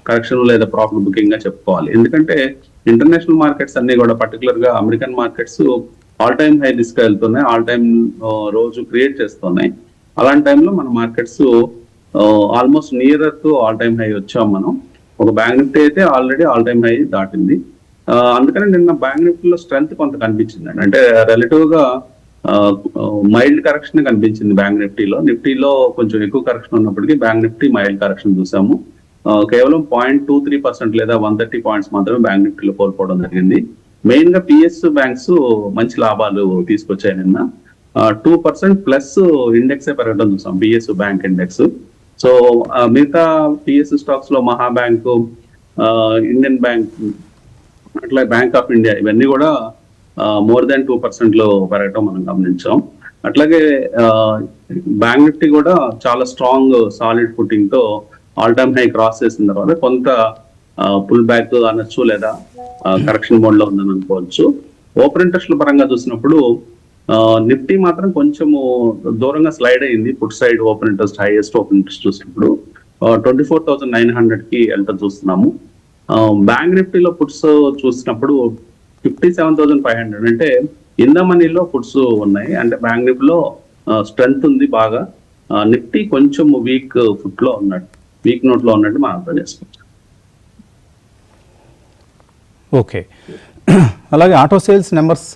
[SPEAKER 4] కరెక్షన్ లేదా ప్రాఫిట్ బుకింగ్ గా చెప్పుకోవాలి. ఎందుకంటే ఇంటర్నేషనల్ మార్కెట్స్ అన్ని కూడా పర్టికులర్ గా American markets all time high తీసుకెళ్తున్నాయి, ఆల్ టైమ్ రోజు క్రియేట్ చేస్తున్నాయి. అలాంటి టైంలో మన markets almost nearer to all time high వచ్చాం మనం. ఒక బ్యాంక్ నిఫ్టీ అయితే ఆల్రెడీ ఆల్ టైమ్ హై దాటింది. అందుకని నిన్న బ్యాంక్ నిఫ్టీలో స్ట్రెంత్ కొంత కనిపించింది అండి. అంటే రిలేటివ్ గా మైల్డ్ కరెక్షన్ కనిపించింది బ్యాంక్ నిఫ్టీలో. నిఫ్టీలో కొంచెం ఎక్కువ కరెక్షన్ ఉన్నప్పటికీ బ్యాంక్ నిఫ్టీ మైల్డ్ కరెక్షన్ చూసాము. కేవలం 0.23% లేదా 130 పాయింట్స్ మాత్రమే బ్యాంక్ నిఫ్టీలో కోల్పోవడం జరిగింది. మెయిన్ గా పిఎస్ బ్యాంక్స్ మంచి లాభాలు తీసుకొచ్చాయి నిన్న. 2% ప్లస్ ఇండెక్స్ పెరగడం చూసాం, బిఎస్ బ్యాంక్ ఇండెక్స్. సో మిగతా పిఎస్ స్టాక్స్ లో మహా బ్యాంకు, ఇండియన్ బ్యాంక్, అట్లా బ్యాంక్ ఆఫ్ ఇండియా ఇవన్నీ కూడా మోర్ దాన్ 2% లో పెరగటం మనం గమనించాం. అట్లాగే బ్యాంక్ నిఫ్టీ కూడా చాలా స్ట్రాంగ్ సాలిడ్ ఫుటింగ్ తో ఆల్ టైమ్ హై క్రాస్ చేసిన తర్వాత కొంత పుల్ బ్యాక్ అనొచ్చు, లేదా కరెక్షన్ మోడ్ లో ఉందని అనుకోవచ్చు. ఓపెన్ ఇంట్రెస్ట్ పరంగా చూసినప్పుడు నిఫ్టీ మాత్రం కొంచెము దూరంగా స్లైడ్ అయింది. Put side open interest, highest open interest చూసినప్పుడు 24,900 కి వెళ్తా చూస్తున్నాము. బ్యాంక్ నిఫ్టీలో పుట్స్ చూసినప్పుడు 57,500, అంటే ఇన్ ద మనీలో పుట్స్ ఉన్నాయి. అంటే బ్యాంక్ నిఫ్టీలో స్ట్రెంత్ ఉంది బాగా. నిఫ్టీ కొంచెం వీక్ ఫుట్ లో ఉన్నట్టు, వీక్ నోట్ లో ఉన్నట్టు మనం అర్థం చేసుకోవచ్చు.
[SPEAKER 1] ఓకే, అలాగే ఆటో సేల్స్ నెంబర్స్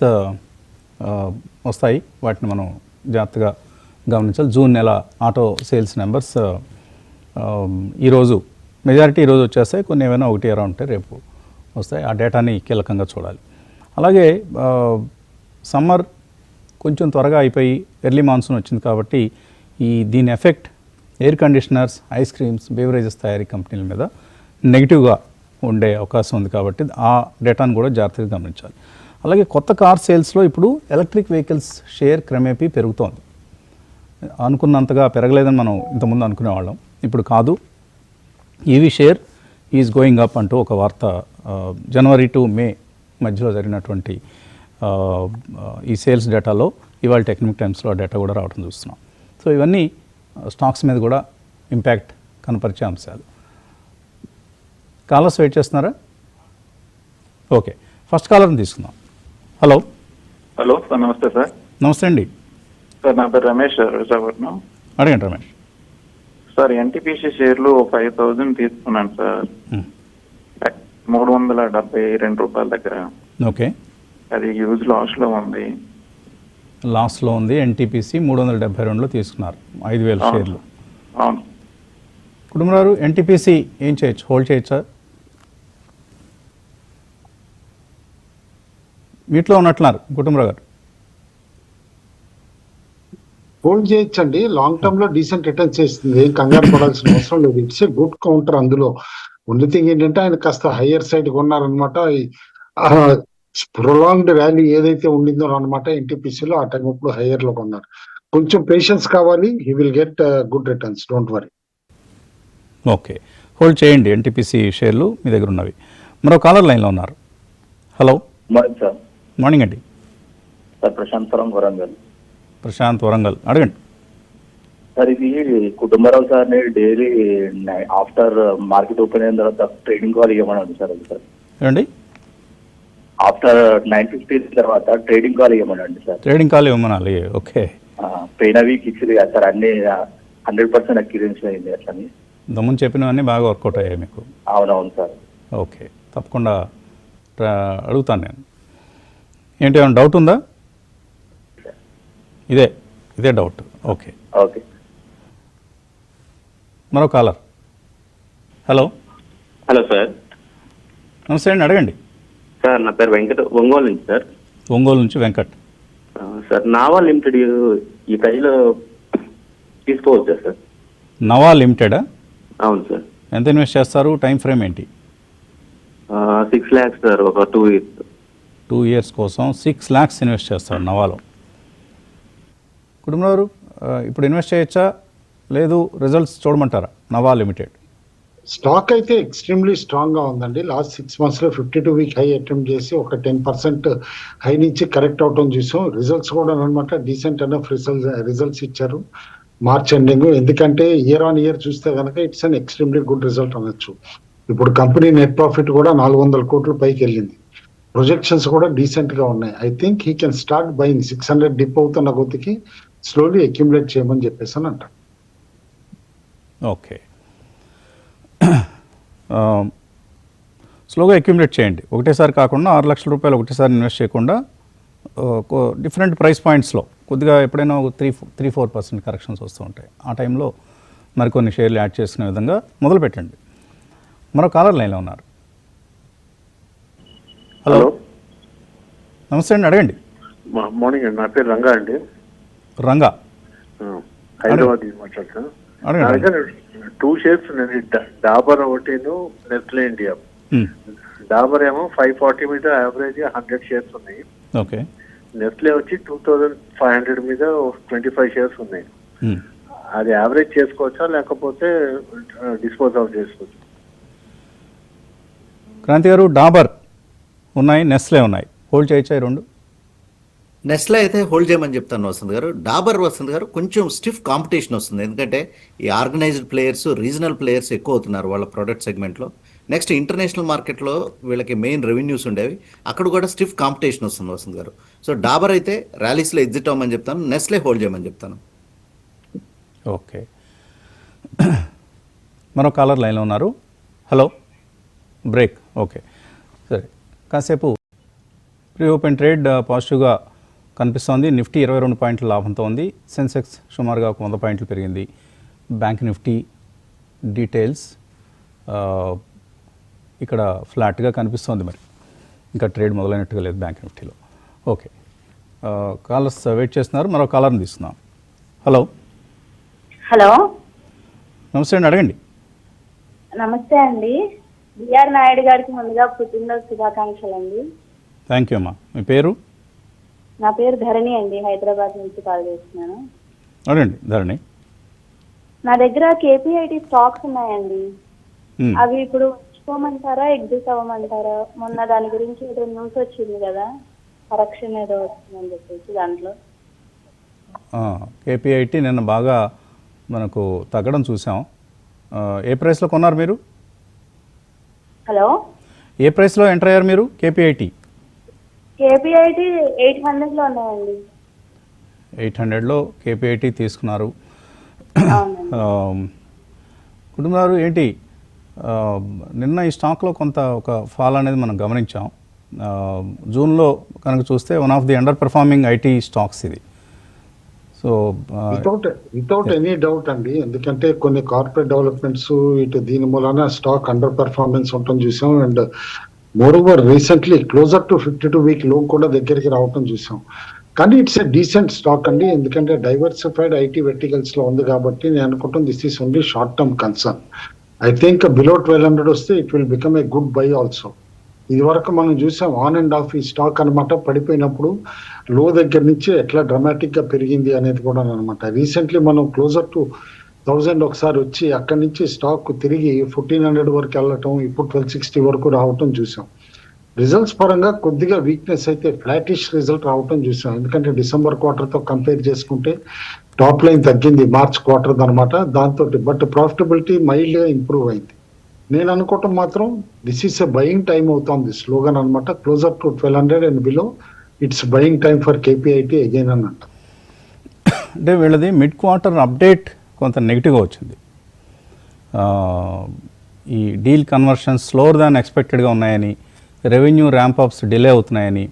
[SPEAKER 1] వస్తాయి, వాటిని మనం జాగ్రత్తగా గమనించాలి. జూన్ నెల ఆటో సేల్స్ నెంబర్స్ ఈరోజు మెజారిటీ ఈరోజు వచ్చేస్తాయి, కొన్ని ఏమైనా ఒకటి అరౌండ్ ఉంటే రేపు వస్తాయి. ఆ డేటాని కీలకంగా చూడాలి. అలాగే సమ్మర్ కొంచెం త్వరగా అయిపోయి ఎర్లీ మాన్సూన్ వచ్చింది కాబట్టి దీని effect air conditioners, ice creams, beverages తయారీ కంపెనీల మీద నెగిటివ్గా ఉండే అవకాశం ఉంది కాబట్టి ఆ డేటాను కూడా జాగ్రత్తగా గమనించాలి. అలాగే కొత్త కార్ సేల్స్లో ఇప్పుడు ఎలక్ట్రిక్ వెహికల్స్ షేర్ క్రమేపీ పెరుగుతోంది. అనుకున్నంతగా పెరగలేదని మనం ఇంతకుముందు అనుకునేవాళ్ళం, ఇప్పుడు కాదు. EV share is going up అంటూ ఒక వార్త జనవరి టు మే మధ్యలో జరిగినటువంటి ఈ సేల్స్ డేటాలో ఇవాళ టెక్నిక్ టైమ్స్లో డేటా కూడా రావడం చూస్తున్నాం. సో ఇవన్నీ స్టాక్స్ మీద కూడా ఇంపాక్ట్ కనపరిచే అంశాలు. కాలర్స్ వెయిట్ చేస్తున్నారా? ఓకే, ఫస్ట్ కాలర్ని తీసుకుందాం. హలో.
[SPEAKER 5] హలో సార్, నమస్తే సార్.
[SPEAKER 1] నమస్తే అండి
[SPEAKER 5] సార్, నా పేరు రమేష్, విశాఖపట్నం.
[SPEAKER 1] అడగండి రమేష్.
[SPEAKER 5] సార్, ఎన్టీపీసీ షేర్లు 5,000 తీసుకున్నాను సార్, 372 రూపాయల దగ్గర.
[SPEAKER 1] ఓకే,
[SPEAKER 5] అది యూజ్ లాస్ లో ఉంది.
[SPEAKER 1] లాస్లో ఉంది. ఎన్టీపీసీ 372లో తీసుకున్నారు 5,000 షేర్లు.
[SPEAKER 5] అవును.
[SPEAKER 1] కుటుంబరావు, ఎన్టీపీసీ ఏం చేయొచ్చు, హోల్డ్ చేయొచ్చా? వీటిలో ఉన్నట్లున్నారు కుటుంబరావు గారు.
[SPEAKER 2] హోల్డ్ చేయొచ్చండి. లాంగ్ టర్మ్ లో డీసెంట్ రిటర్న్స్ చేస్తుంది, ఏం కంగారు పడాల్సిన అవసరం లేదు. It's a good counter. అందులో ఓన్లీ థింగ్ ఏంటంటే ఆయన కాస్త హయ్యర్ సైడ్ కొన్నారనమాట. ప్రొలాంగ్డ్ ర్యాలీ ఏదైతే ఉండిందో అనమాట ఎన్టీపీసీలో, ఆ టైం అప్పుడు హయ్యర్ లో కొన్నారు. కొంచెం పేషెన్స్ కావాలి. He will get good returns, don't worry.
[SPEAKER 1] Okay, hold చేయండి. ఎన్టీపీసీ షేర్లు మీ దగ్గర ఉన్నవి. మరో కాలర్ లైన్లో ఉన్నారు. హలో.
[SPEAKER 6] Morning sir.
[SPEAKER 1] మార్నింగ్ అండి.
[SPEAKER 6] సార్, ప్రశాంతపురం, వరంగల్.
[SPEAKER 1] ప్రశాంత్, వరంగల్, అడగండి.
[SPEAKER 6] సార్, ఇది కుటుంబరావు సార్ని డైలీ ఆఫ్టర్ మార్కెట్ ఓపెన్ అయిన తర్వాత ట్రేడింగ్ కాల్ ఇవ్వమన్నాడు సార్. అది సార్
[SPEAKER 1] ఏమండి,
[SPEAKER 6] ఆఫ్టర్ 9:50 తర్వాత ట్రేడింగ్ కాల్ ఇవ్వమన్నాడు సార్.
[SPEAKER 1] ట్రేడింగ్ కాల్ ఇవ్వమనాలి. ఓకే,
[SPEAKER 6] పోయిన వీక్ ఇచ్చింది కదా సార్, అన్ని 100% అక్యురెన్సీ అయింది అట్లని.
[SPEAKER 1] దమ్ముని చెప్పినవన్నీ బాగా వర్కౌట్ అయ్యాయి మీకు.
[SPEAKER 6] అవునవును సార్.
[SPEAKER 1] ఓకే, తప్పకుండా అడుగుతాను నేను. ఏంటి, ఏమైనా డౌట్ ఉందా? ఇదే డౌట్. Okay
[SPEAKER 6] okay.
[SPEAKER 1] మరో కాలర్. హలో.
[SPEAKER 7] Hello sir.
[SPEAKER 1] నమస్తే అండి, అడగండి.
[SPEAKER 7] సార్, నా పేరు వెంకట్, ఒంగోలు నుంచి సార్.
[SPEAKER 1] ఒంగోలు నుంచి వెంకట్.
[SPEAKER 7] సార్, నావా లిమిటెడ్ ఈ ప్రైజ్లో తీసుకోవచ్చా సార్?
[SPEAKER 1] నవా లిమిటెడా?
[SPEAKER 7] అవును సార్.
[SPEAKER 1] ఎంత ఇన్వెస్ట్ చేస్తారు? టైం ఫ్రేమ్ ఏంటి?
[SPEAKER 7] 6 lakhs సార్, ఒక 2 years.
[SPEAKER 1] 2 years కోసం 6 lakhs ఇన్వెస్ట్ చేస్తారు నవాలో. కుటుంబంలో ఇప్పుడు ఇన్వెస్ట్ చేయొచ్చా, లేదు రిజల్ట్స్ చూడమంటారా? నవా లిమిటెడ్
[SPEAKER 2] స్టాక్ అయితే ఎక్స్ట్రీమ్లీ స్ట్రాంగ్ గా ఉందండి. లాస్ట్ 6 months లో 52 వీక్ హై అటెంప్ట్ చేసి ఒక 10% హై నుంచి కరెక్ట్ అవటం చూసాం. రిజల్ట్స్ కూడా అనమాట డీసెంట్ ఎనఫ్ రిజల్ట్స్ ఇచ్చారు మార్చ్ ఎండింగ్. ఎందుకంటే ఇయర్ ఆన్ ఇయర్ చూస్తే కనుక it's an extremely good result అనొచ్చు. ఇప్పుడు కంపెనీ నెట్ ప్రాఫిట్ కూడా 400 కోట్ల పైకి వెళ్ళింది. ప్రొజెక్షన్స్ కూడా డీసెంట్ గా ఉన్నాయి. I think he can start buying 600 dip అవుతున్న కొద్దికి స్లోలీ అక్యుములేట్ చేయమని చెప్పేసి అని అంటారు.
[SPEAKER 1] ఓకే, స్లోగా అక్యుములేట్ చేయండి. ఒకటేసారి కాకుండా 6 లక్షల రూపాయలు ఒకటేసారి ఇన్వెస్ట్ చేయకుండా డిఫరెంట్ ప్రైస్ పాయింట్స్లో కొద్దిగా ఎప్పుడైనా 3-4% కరెక్షన్స్ వస్తూ ఉంటాయి. ఆ టైంలో మరికొన్ని షేర్లు యాడ్ చేసుకునే విధంగా మొదలు పెట్టండి. మరో కాలర్ లైన్లో ఉన్నారు. హలో, నమస్తే అండి, అడగండి.
[SPEAKER 8] మార్నింగ్ అండి, నా పేరు రంగా అండి.
[SPEAKER 1] రంగా,
[SPEAKER 8] హైదరాబాద్ నుంచి మాట్లాడుతాను. నా
[SPEAKER 1] అడగండి.
[SPEAKER 8] దగ్గర 2 షేర్స్ ఉన్నాయండి, డాబర్ ఒకటిను నెస్లే ఇండియా. డాబర్ ఏమో 540 మీద యావరేజ్ 100 షేర్స్ ఉన్నాయి.
[SPEAKER 1] ఓకే,
[SPEAKER 8] నెస్లే వచ్చి 2500 మీద 25 షేర్స్ ఉన్నాయి. అది యావరేజ్ చేసుకోవచ్చా లేకపోతే డిస్పోజ్ ఆఫ్ చేసుకోవచ్చు?
[SPEAKER 1] క్రాంతి గారు, డాబర్ ఉన్నాయి, నెస్లే ఉన్నాయి, హోల్డ్ చేయొచ్చా ఈ రెండు?
[SPEAKER 3] నెస్లే అయితే హోల్డ్ చేయమని చెప్తాను వసంత్ గారు. డాబర్ వసంత్ గారు కొంచెం స్టిఫ్ కాంపిటీషన్ వస్తుంది, ఎందుకంటే ఈ ఆర్గనైజ్డ్ ప్లేయర్స్, రీజనల్ ప్లేయర్స్ ఎక్కువ అవుతున్నారు వాళ్ళ ప్రోడక్ట్ సెగ్మెంట్లో. నెక్స్ట్ ఇంటర్నేషనల్ మార్కెట్లో వీళ్ళకి మెయిన్ రెవెన్యూస్ ఉండేవి, అక్కడ కూడా స్టిఫ్ కాంపిటీషన్ వస్తుంది వసంత్ గారు. సో డాబర్ అయితే ర్యాలీస్లో ఎగ్జిట్ అవ్వమని చెప్తాను, నెస్లే హోల్డ్ చేయమని చెప్తాను.
[SPEAKER 1] ఓకే, మరో కాలర్ లైన్లో ఉన్నారు. Hello, break. ఓకే, సరే, కాసేపు ప్రీ ఓపెన్ ట్రేడ్ పాజిటివ్గా కనిపిస్తోంది. నిఫ్టీ 22 పాయింట్ల లాభంతో ఉంది. సెన్సెక్స్ సుమారుగా 100 పాయింట్లు పెరిగింది. బ్యాంక్ నిఫ్టీ డీటెయిల్స్ ఇక్కడ ఫ్లాట్గా కనిపిస్తోంది. మరి ఇంకా ట్రేడ్ మొదలైనట్టుగా లేదు బ్యాంక్ నిఫ్టీలో. ఓకే, కాలర్స్ వెయిట్ చేస్తున్నారు. మరో కాలర్ని తీస్తున్నాం. హలో,
[SPEAKER 9] హలో,
[SPEAKER 1] నమస్తే అండి, అడగండి.
[SPEAKER 9] నమస్తే అండి. బిఆర్ నాయుడు గారికి ముందుగా పుట్టినరోజు శుభాకాంక్షలు అండి.
[SPEAKER 1] థ్యాంక్ యూ అమ్మా. మీ పేరు?
[SPEAKER 9] నా పేరు ధరణి అండి, హైదరాబాద్ నుంచి కాల్ చేస్తున్నాను.
[SPEAKER 1] అడగండి ధరణి.
[SPEAKER 9] నా దగ్గర కేపీఐటీ స్టాక్స్ ఉన్నాయండి. అవి ఇప్పుడు ఉంచుకోమంటారా, ఎగ్జిట్ అవ్వమంటారా? మొన్న దాని గురించి ఏదో న్యూస్ వచ్చింది కదా, కరెక్షన్ ఏదో వస్తుందని చెప్పేసి దాంట్లో.
[SPEAKER 1] కేపీఐటీ నిన్న బాగా మనకు తగ్గడం చూసాం. ఏ ప్రైస్లో కొన్నారు మీరు?
[SPEAKER 9] హలో,
[SPEAKER 1] ఏ ప్రైస్లో ఎంటర్ అయ్యారు మీరు? కేపీఐటీ
[SPEAKER 9] 800లో ఉన్నాయండి.
[SPEAKER 1] 800లో కేపీఐటీ తీసుకున్నారు.
[SPEAKER 9] అవునండి.
[SPEAKER 1] కుటుంబారు ఏంటి, నిన్న ఈ స్టాక్లో కొంత ఒక ఫాల్ అనేది మనం గమనించాం. జూన్లో కనుక చూస్తే one of the under performing IT stocks ఇది. సో
[SPEAKER 2] వితౌట్ ఎనీ డౌట్ అండి, ఎందుకంటే కొన్ని కార్పొరేట్ డెవలప్మెంట్స్ ఇటు దీని మూలాన స్టాక్ అండర్ పెర్ఫార్మెన్స్ ఉండటం చూసాం. And more over recently closer to 52 week లో కూడా దగ్గరికి రావటం చూసాం. కానీ ఇట్స్ ఎ డీసెంట్ స్టాక్ అండి, ఎందుకంటే డైవర్సిఫైడ్ ఐటీ వెర్టికల్స్ లో ఉంది కాబట్టి నేను అనుకుంటాను this is only short term concern. I think below 1200 వస్తే it will become a good bye also. ఇది వరకు మనం చూసాం ఆన్ అండ్ ఆఫ్ ఈ స్టాక్ అనమాట, పడిపోయినప్పుడు లో దగ్గర నుంచి ఎట్లా డ్రామాటిక్ గా పెరిగింది అనేది కూడా అనమాట. రీసెంట్లీ మనం క్లోజర్ టు 1000 ఒకసారి వచ్చి అక్కడి నుంచి స్టాక్ తిరిగి 1400 వరకు వెళ్ళటం, ఇప్పుడు 1260 వరకు రావటం చూసాం. రిజల్ట్స్ పరంగా కొద్దిగా వీక్నెస్ అయితే ఫ్లాటిష్ రిజల్ట్ రావటం చూసాం, ఎందుకంటే డిసెంబర్ క్వార్టర్తో కంపేర్ చేసుకుంటే టాప్ లైన్ తగ్గింది మార్చ్ క్వార్టర్ అనమాట దాంతో. బట్ ప్రాఫిటబిలిటీ మైల్డ్గా ఇంప్రూవ్ అయింది. నేను అనుకోవటం మాత్రం this is a buying time అవుతుంది స్లోగన్ అనమాట. Closer to 1200 and below it's buying time for KPIT again అన్నట్ట.
[SPEAKER 1] అంటే వీళ్ళది మిడ్ క్వార్టర్ అప్డేట్ కొంత నెగిటివ్గా వచ్చింది. ఈ డీల్ కన్వర్షన్స్ స్లోవర్ దాన్ ఎక్స్పెక్టెడ్గా ఉన్నాయని, రెవెన్యూ ర్యాంప్ అప్స్ డిలే అవుతున్నాయని,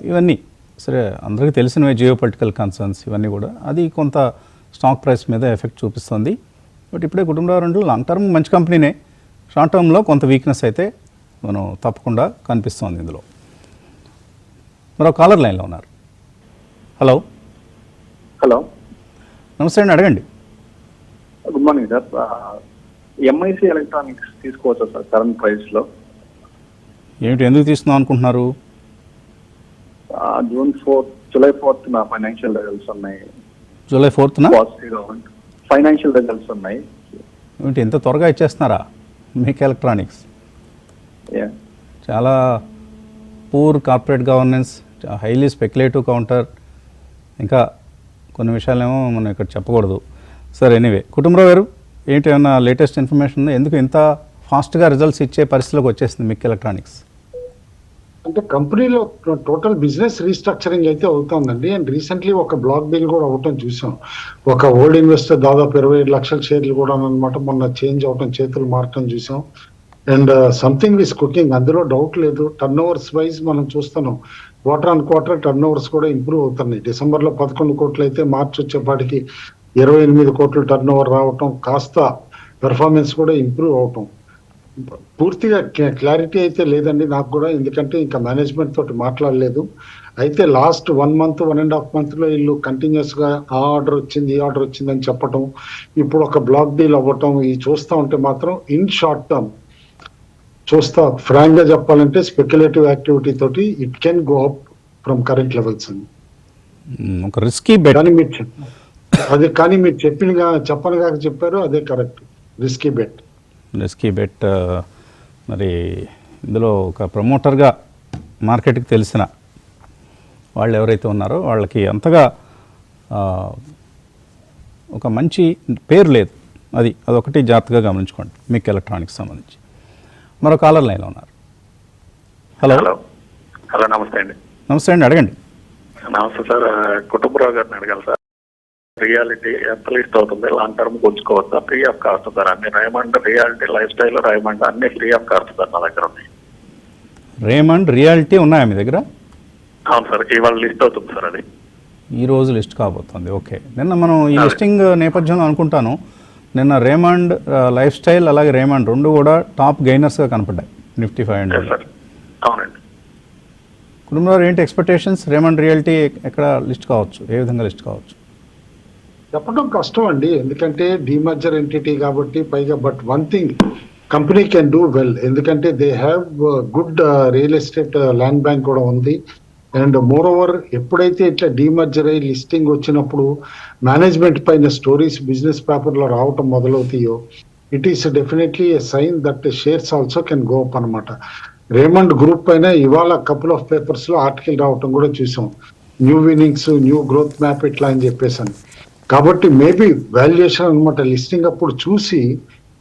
[SPEAKER 1] ఇవన్నీ సరే అందరికీ తెలిసినవే. జియో పొలిటికల్ కన్సర్న్స్ ఇవన్నీ కూడా అది కొంత స్టాక్ ప్రైస్ మీద ఎఫెక్ట్ చూపిస్తుంది. బట్ ఇప్పుడే కుటుంబ లాంగ్ టర్మ్ మంచి కంపెనీనే, షార్ట్ టర్మ్లో కొంత వీక్నెస్ అయితే మనం తప్పకుండా కనిపిస్తోంది ఇందులో. మరో కాలర్ లైన్లో ఉన్నారు. హలో,
[SPEAKER 8] హలో,
[SPEAKER 1] నమస్తే అండి, అడగండి.
[SPEAKER 8] Good morning sir. MIC electronics తీసుకోవచ్చా సార్ కరెంట్ ప్రైస్ లో?
[SPEAKER 1] ఏమిటి, ఎందుకు తీసుకుందాం అనుకుంటున్నారు?
[SPEAKER 8] జూలై 4th నా ఫైనాన్షియల్ రిజల్ట్స్ ఉన్నాయి.
[SPEAKER 1] జూలై 4th
[SPEAKER 8] పాజిటివ్గా ఫైనాన్షియల్ రిజల్ట్స్ ఉన్నాయి.
[SPEAKER 1] ఏమిటి ఎంత త్వరగా ఇచ్చేస్తున్నారా మీకు ఎలక్ట్రానిక్స్? చాలా poor corporate governance, highly speculative counter, ఇంకా కొన్ని విషయాలేమో మనం ఇక్కడ చెప్పకూడదు. సరే, ఎనీవే కుటుంబరావు గారు ఏంటి, ఏమన్నా లేటెస్ట్ ఇన్ఫర్మేషన్ ఉందా? ఎందుకు ఇంత ఫాస్ట్గా రిజల్ట్స్ ఇచ్చే పరిస్థితిలోకి వచ్చేసింది మిక్ ఎలక్ట్రానిక్స్?
[SPEAKER 2] అంటే కంపెనీలో టోటల్ బిజినెస్ రీస్ట్రక్చరింగ్ అయితే అవుతుందండి. అండ్ రీసెంట్లీ ఒక బ్లాక్ డీల్ కూడా అవటం చూసాం. ఒక ఓల్డ్ ఇన్వెస్టర్ దాదాపు 25 లక్షల షేర్లు కూడా అనమాట మొన్న చేంజ్ అవటం, చేతులు మారటం చూసాం. అండ్ సంథింగ్ ఈస్ కుకింగ్, అందులో డౌట్ లేదు. టర్న్ ఓవర్స్ వైజ్ మనం చూస్తున్నాం, quarter on quarter turn overs కూడా ఇంప్రూవ్ అవుతున్నాయి. డిసెంబర్లో 11 కోట్లు అయితే మార్చి వచ్చేపాటికి 28 కోట్లు టర్న్ ఓవర్ రావటం, కాస్త పెర్ఫార్మెన్స్ కూడా ఇంప్రూవ్ అవటం. పూర్తిగా క్లారిటీ అయితే లేదండి నాకు కూడా, ఎందుకంటే ఇంకా మేనేజ్మెంట్ తోటి మాట్లాడలేదు. అయితే లాస్ట్ 1 మంత్ 1.5 మంత్లో వీళ్ళు కంటిన్యూస్ గా ఆ ఆర్డర్ వచ్చింది, ఈ ఆర్డర్ వచ్చింది అని చెప్పటం, ఇప్పుడు ఒక బ్లాక్ డీల్ అవ్వటం, ఈ చూస్తూ ఉంటే మాత్రం ఇన్ షార్ట్ టర్మ్ చూస్తా ఫ్రాంక్ గా చెప్పాలంటే స్పెక్యులేటివ్ యాక్టివిటీ తోటి it can go up from current levels అండి.
[SPEAKER 1] ఒక రిస్కీ బెట్.
[SPEAKER 2] కానీ మీరు చెప్పనుగా చెప్పారు, అదే correct, risky bet.
[SPEAKER 1] Risky bet. మరి ఇందులో ఒక ప్రమోటర్గా మార్కెట్కి తెలిసిన వాళ్ళు ఎవరైతే ఉన్నారో వాళ్ళకి అంతగా ఒక మంచి పేరు లేదు. అదొకటి జాగ్రత్తగా గమనించుకోండి మిక్ ఎలక్ట్రానిక్స్ సంబంధించి. మరో కాలర్ లైన్లో ఉన్నారు. హలో.
[SPEAKER 5] హలో, నమస్తే అండి.
[SPEAKER 1] నమస్తే అండి, అడగండి.
[SPEAKER 5] నమస్తే సార్, కుటుంబరావు గారిని అడగాలి సార్. రియాలిటీ ఎంత లిస్ట్ అవుతుంది, లాంగ్ టర్మ్ ఉంచుకోవచ్చా, ఫ్రీ ఆఫ్ కాస్ట్ సార్? అన్ని Raymond reality lifestyle Raymond అన్ని ఫ్రీ ఆఫ్ కాస్ట్ సార్ నా దగ్గర ఉన్నాయి.
[SPEAKER 1] రేమండ్ రియాలిటీ ఉన్నాయా మీ దగ్గర?
[SPEAKER 5] అవును సార్, ఇవాళ లిస్ట్ అవుతుంది సార్. అది
[SPEAKER 1] ఈ రోజు లిస్ట్ కాబోతుంది. ఓకే, నిన్న మనం ఈ లిస్టింగ్ నేపథ్యంలో అనుకుంటాను నిన్న రేమండ్ లైఫ్ స్టైల్ అలాగే రేమండ్ రెండు కూడా టాప్ గెయినర్స్గా కనపడ్డాయి నిఫ్టీ 500.
[SPEAKER 5] సార్ అవునండి.
[SPEAKER 1] కుటుంబంలో ఏంటి ఎక్స్పెక్టేషన్స్? రేమండ్ రియాలిటీ ఎక్కడ లిస్ట్ కావచ్చు, ఏ విధంగా లిస్ట్ కావచ్చు?
[SPEAKER 2] చెప్పడం కష్టం అండి, ఎందుకంటే డీమర్జర్ ఎంటిటీ కాబట్టి. పైగా but one thing company can do well, ఎందుకంటే they have good real estate land bank కూడా ఉంది. అండ్ మోర్ ఓవర్ ఎప్పుడైతే ఇట్లా డీమర్జర్ అయ్యి లిస్టింగ్ వచ్చినప్పుడు మేనేజ్మెంట్ పైన స్టోరీస్ బిజినెస్ పేపర్లో రావటం మొదలవుతాయో, it is definitely a sign that shares also can go up అనమాట. రేమండ్ గ్రూప్ పైన ఇవాళ కపుల్ ఆఫ్ పేపర్స్ లో ఆర్టికల్ రావటం కూడా చూసాం, new winnings, new growth map ఇట్లా అని చెప్పేసి. కాబట్టి మేబీ వాల్యుయేషన్ అనమాట లిస్టింగ్ అప్పుడు చూసి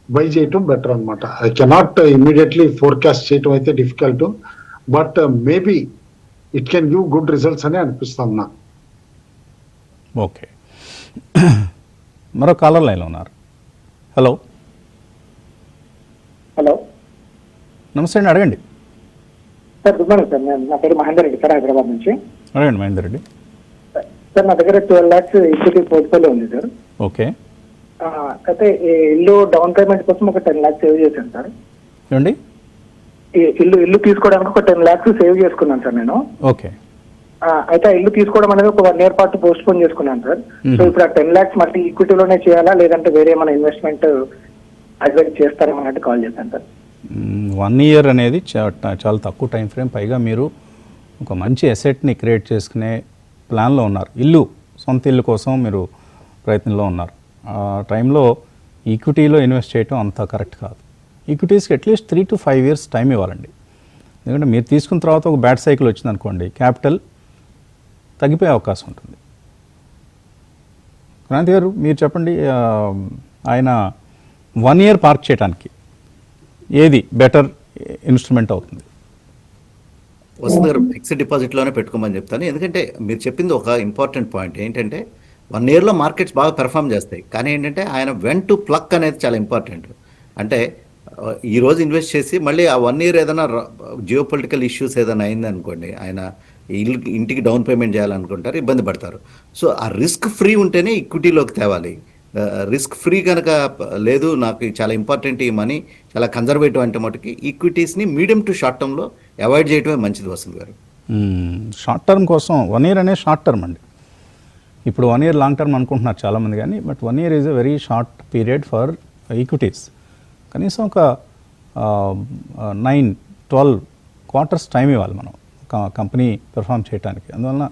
[SPEAKER 2] బై చేయటం బెటర్ అనమాట. ఐ కెనాట్ ఇమీడియట్లీ ఫోర్కాస్ట్ చేయటం అయితే difficult, but maybe it can give good results అని అనిపిస్తాం నాకు.
[SPEAKER 1] ఓకే, మరో కాలర్ లైన్లో ఉన్నారు. హలో.
[SPEAKER 10] హలో,
[SPEAKER 1] నమస్తే అండి, అడగండి.
[SPEAKER 10] Sir good morning sir. నా పేరు మహేందర్ రెడ్డి సార్, హైదరాబాద్ నుంచి.
[SPEAKER 1] అడగండి మహేందర్ రెడ్డి.
[SPEAKER 10] సార్ నా దగ్గర 12 lakhs ఈక్విటీ పోర్ట్ఫోలియో ఉంది సార్.
[SPEAKER 1] ఓకే.
[SPEAKER 10] అయితే ఇల్లు డౌన్ పేమెంట్ కోసం ఒక 10 lakhs సేవ్ చేశాను సార్.
[SPEAKER 1] ఏమండి?
[SPEAKER 10] ఇల్లు తీసుకోవడానికి ఒక 10 lakhs సేవ్ చేసుకున్నాను సార్ నేను.
[SPEAKER 1] ఓకే.
[SPEAKER 10] అయితే ఆ ఇల్లు తీసుకోవడం అనేది ఒక 1 year పాటు పోస్ట్ పోన్ చేసుకున్నాను సార్. సో ఇప్పుడు ఆ 10 lakhs మళ్ళీ ఈక్విటీలోనే చేయాలా, లేదంటే వేరే ఏమైనా ఇన్వెస్ట్మెంట్ అడ్వైజ్ చేస్తారన్నట్టు కాల్ చేశాను సార్.
[SPEAKER 1] 1 year అనేది చాలా తక్కువ టైం ఫ్రేమ్. పైగా మీరు ఒక మంచి అసెట్ని క్రియేట్ చేసుకునే ప్లాన్లో ఉన్నారు. సొంత ఇల్లు కోసం మీరు ప్రయత్నంలో ఉన్నారు. ఆ టైంలో ఈక్విటీలో ఇన్వెస్ట్ చేయడం అంత కరెక్ట్ కాదు. ఈక్విటీస్కి అట్లీస్ట్ 3 to 5 years టైం ఇవ్వాలండి. ఎందుకంటే మీరు తీసుకున్న తర్వాత ఒక బ్యాడ్ సైకిల్ వచ్చిందనుకోండి, క్యాపిటల్ తగ్గిపోయే అవకాశం ఉంటుంది. క్రాంతి గారు మీరు చెప్పండి, ఆయన 1 year పార్క్ చేయడానికి ఏది బెటర్ ఇన్స్ట్రుమెంట్ అవుతుంది?
[SPEAKER 3] వసంత్ గారు, ఫిక్స్డ్ డిపాజిట్లోనే పెట్టుకోమని చెప్తాను. ఎందుకంటే మీరు చెప్పింది ఒక ఇంపార్టెంట్ పాయింట్ ఏంటంటే 1 yearలో మార్కెట్స్ బాగా పెర్ఫామ్ చేస్తాయి. కానీ ఏంటంటే ఆయన వెన్ టు ప్లక్ అనేది చాలా ఇంపార్టెంట్. అంటే ఈరోజు ఇన్వెస్ట్ చేసి మళ్ళీ ఆ 1 year ఏదైనా జియో పొలిటికల్ ఇష్యూస్ ఏదైనా అయిందనుకోండి, ఆయన ఇంటికి డౌన్ పేమెంట్ చేయాలనుకుంటారు, ఇబ్బంది పడతారు. సో ఆ రిస్క్ ఫ్రీ ఉంటేనే ఈక్విటీలోకి తేవాలి. రిస్క్ ఫ్రీ కనుక లేదు, నాకు చాలా ఇంపార్టెంట్ ఈ మనీ, చాలా కన్జర్వేటివ్ అంటే మటుకి ఈక్విటీస్ని మీడియం టు షార్ట్ టర్మ్లో అవాయిడ్ చేయడమే మంచిది వసంత్ గారు.
[SPEAKER 1] షార్ట్ టర్మ్ కోసం 1 year అనేది షార్ట్ టర్మ్ అండి. ఇప్పుడు 1 year లాంగ్ టర్మ్ అనుకుంటున్నారు చాలామంది, కానీ but 1 year is a very short period for equities. కనీసం ఒక 9-12 quarters టైం ఇవ్వాలి మనం ఒక కంపెనీ పెర్ఫామ్ చేయడానికి. అందువలన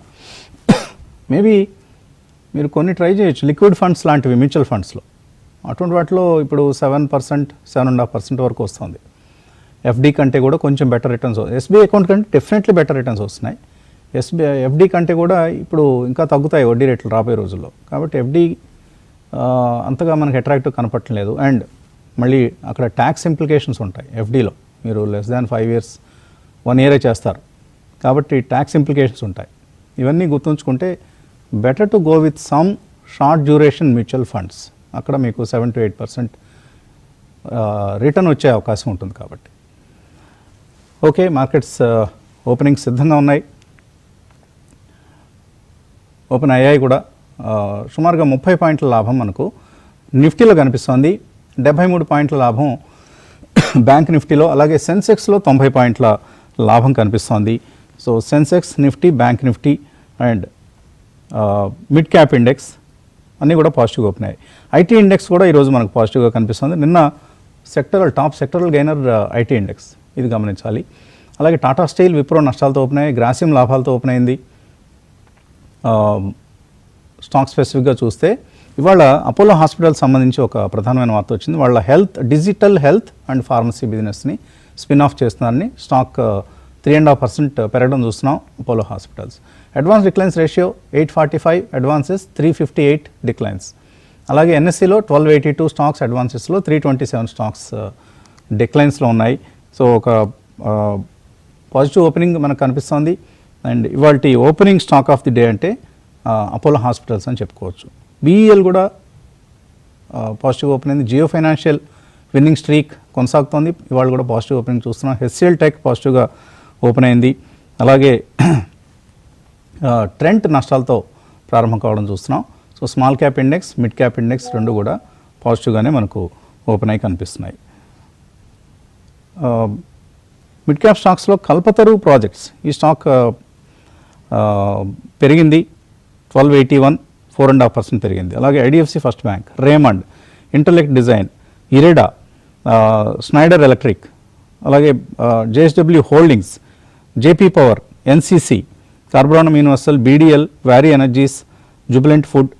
[SPEAKER 1] మేబీ మీరు కొన్ని ట్రై చేయొచ్చు, లిక్విడ్ ఫండ్స్ లాంటివి మ్యూచువల్ ఫండ్స్లో. అటువంటి వాటిలో ఇప్పుడు 7%, 7.5% వరకు వస్తుంది. ఎఫ్డి కంటే కూడా కొంచెం బెటర్ రిటర్న్స్, ఎస్బీఐ అకౌంట్ కంటే డెఫినెట్లీ బెటర్ రిటర్న్స్ వస్తున్నాయి. ఎఫ్డి కంటే కూడా ఇప్పుడు ఇంకా తగ్గుతాయి వడ్డీ రేట్లు రాబోయే రోజుల్లో. కాబట్టి ఎఫ్డి అంతగా మనకు అట్రాక్టివ్ కనపడలేదు. అండ్ మళ్ళీ అక్కడ ట్యాక్స్ ఇంప్లికేషన్స్ ఉంటాయి. ఎఫ్డీలో మీరు లెస్ దాన్ 5 years 1 year చేస్తారు కాబట్టి ట్యాక్స్ ఇంప్లికేషన్స్ ఉంటాయి. ఇవన్నీ గుర్తుంచుకుంటే better to go with some short duration mutual funds. అక్కడ మీకు 7 to 8% రిటర్న్ వచ్చే అవకాశం ఉంటుంది కాబట్టి. ఓకే, మార్కెట్స్ ఓపెనింగ్ సిద్ధంగా ఉన్నాయి, ఓపెన్ అయ్యాయి కూడా. సుమారుగా 30 పాయింట్ల లాభం మనకు నిఫ్టీలో కనిపిస్తోంది, 73 పాయింట్ల లాభం బ్యాంక్ నిఫ్టీలో, అలాగే సెన్సెక్స్లో 90 పాయింట్ల లాభం కనిపిస్తోంది. So Sensex, Nifty, bank Nifty and mid cap index అన్నీ కూడా పాజిటివ్గా ఓపెన్ అయ్యాయి. ఐటీ ఇండెక్స్ కూడా ఈరోజు మనకు పాజిటివ్గా కనిపిస్తుంది. నిన్న top sectoral gainer IT index, ఇది గమనించాలి. అలాగే టాటా స్టీల్, విప్రో నష్టాలతో ఓపెన్ అయ్యాయి, గ్రాసిమ్ లాభాలతో ఓపెన్ అయింది. స్టాక్ స్పెసిఫిక్గా చూస్తే ఇవాళ అపోలో హాస్పిటల్ సంబంధించి ఒక ప్రధానమైన వార్త వచ్చింది. వాళ్ళ డిజిటల్ హెల్త్ అండ్ ఫార్మసీ బిజినెస్ని స్పిన్ ఆఫ్ చేస్తున్నారని స్టాక్ 3.5% పెరగడం చూస్తున్నాం Apollo hospitals. Advance declines ratio 845, advances 358 declines. అలాగే ఎన్ఎస్సిలో 1282 స్టాక్స్, అడ్వాన్సెస్లో 327 స్టాక్స్ డిక్లైన్స్లో ఉన్నాయి. సో ఒక పాజిటివ్ ఓపెనింగ్ మనకు కనిపిస్తోంది. అండ్ ఇవాళ opening stock of the day అంటే అపోలో హాస్పిటల్స్ అని చెప్పుకోవచ్చు. బీఈఎల్ కూడా పాజిటివ్ ఓపెన్ అయింది. జియో ఫైనాన్షియల్ విన్నింగ్ స్ట్రీక్ కొనసాగుతోంది, ఇవాళ కూడా పాజిటివ్ ఓపెనింగ్ చూస్తున్నాం. హెచ్సిఎల్ టెక్ పాజిటివ్గా ఓపెన్ అయింది. అలాగే ట్రెంట్ నష్టాలతో ప్రారంభం కావడం చూస్తున్నాం. So small cap index, mid cap index రెండు కూడా పాజిటివ్గానే మనకు ఓపెన్ అయి కనిపిస్తున్నాయి. మిడ్ క్యాప్ స్టాక్స్లో కల్పతరు ప్రాజెక్ట్స్, ఈ స్టాక్ పెరిగింది, 1281, 4.5% పెరిగింది. అలాగే IDFC first bank, Raymond, Intellect design, IREDA, Schneider electric, అలాగే JSW holdings, JP power, NCC, Carborundum universal, BDL, Waaree energies, Jubilant food,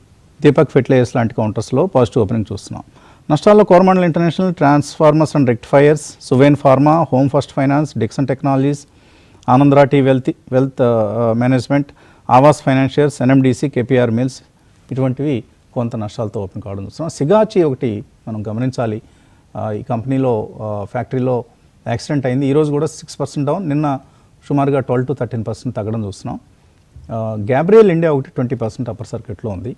[SPEAKER 1] Deepak fertilisers లాంటి కౌంటర్స్లో పాజిటివ్ ఓపెనింగ్ చూస్తున్నాం. నష్టాల్లో Coromandel international, transformers and rectifiers, Suven pharma, home first finance, Dixon technologies, Anand Rathi wealth management, Aavas financiers, NMDC, KPR mills ఇటువంటివి కొంత నష్టాలతో ఓపెన్ కావడం చూస్తున్నాం. సిగాచి ఒకటి మనం గమనించాలి, ఈ కంపెనీలో ఫ్యాక్టరీలో యాక్సిడెంట్ అయింది, ఈరోజు కూడా 6% డౌన్, నిన్న సుమారుగా 12 to 13% తగ్గడం చూస్తున్నాం. గ్యాబ్రియల్ ఇండియా ఒకటి 20% అప్పర్ సర్క్యూట్లో ఉంది,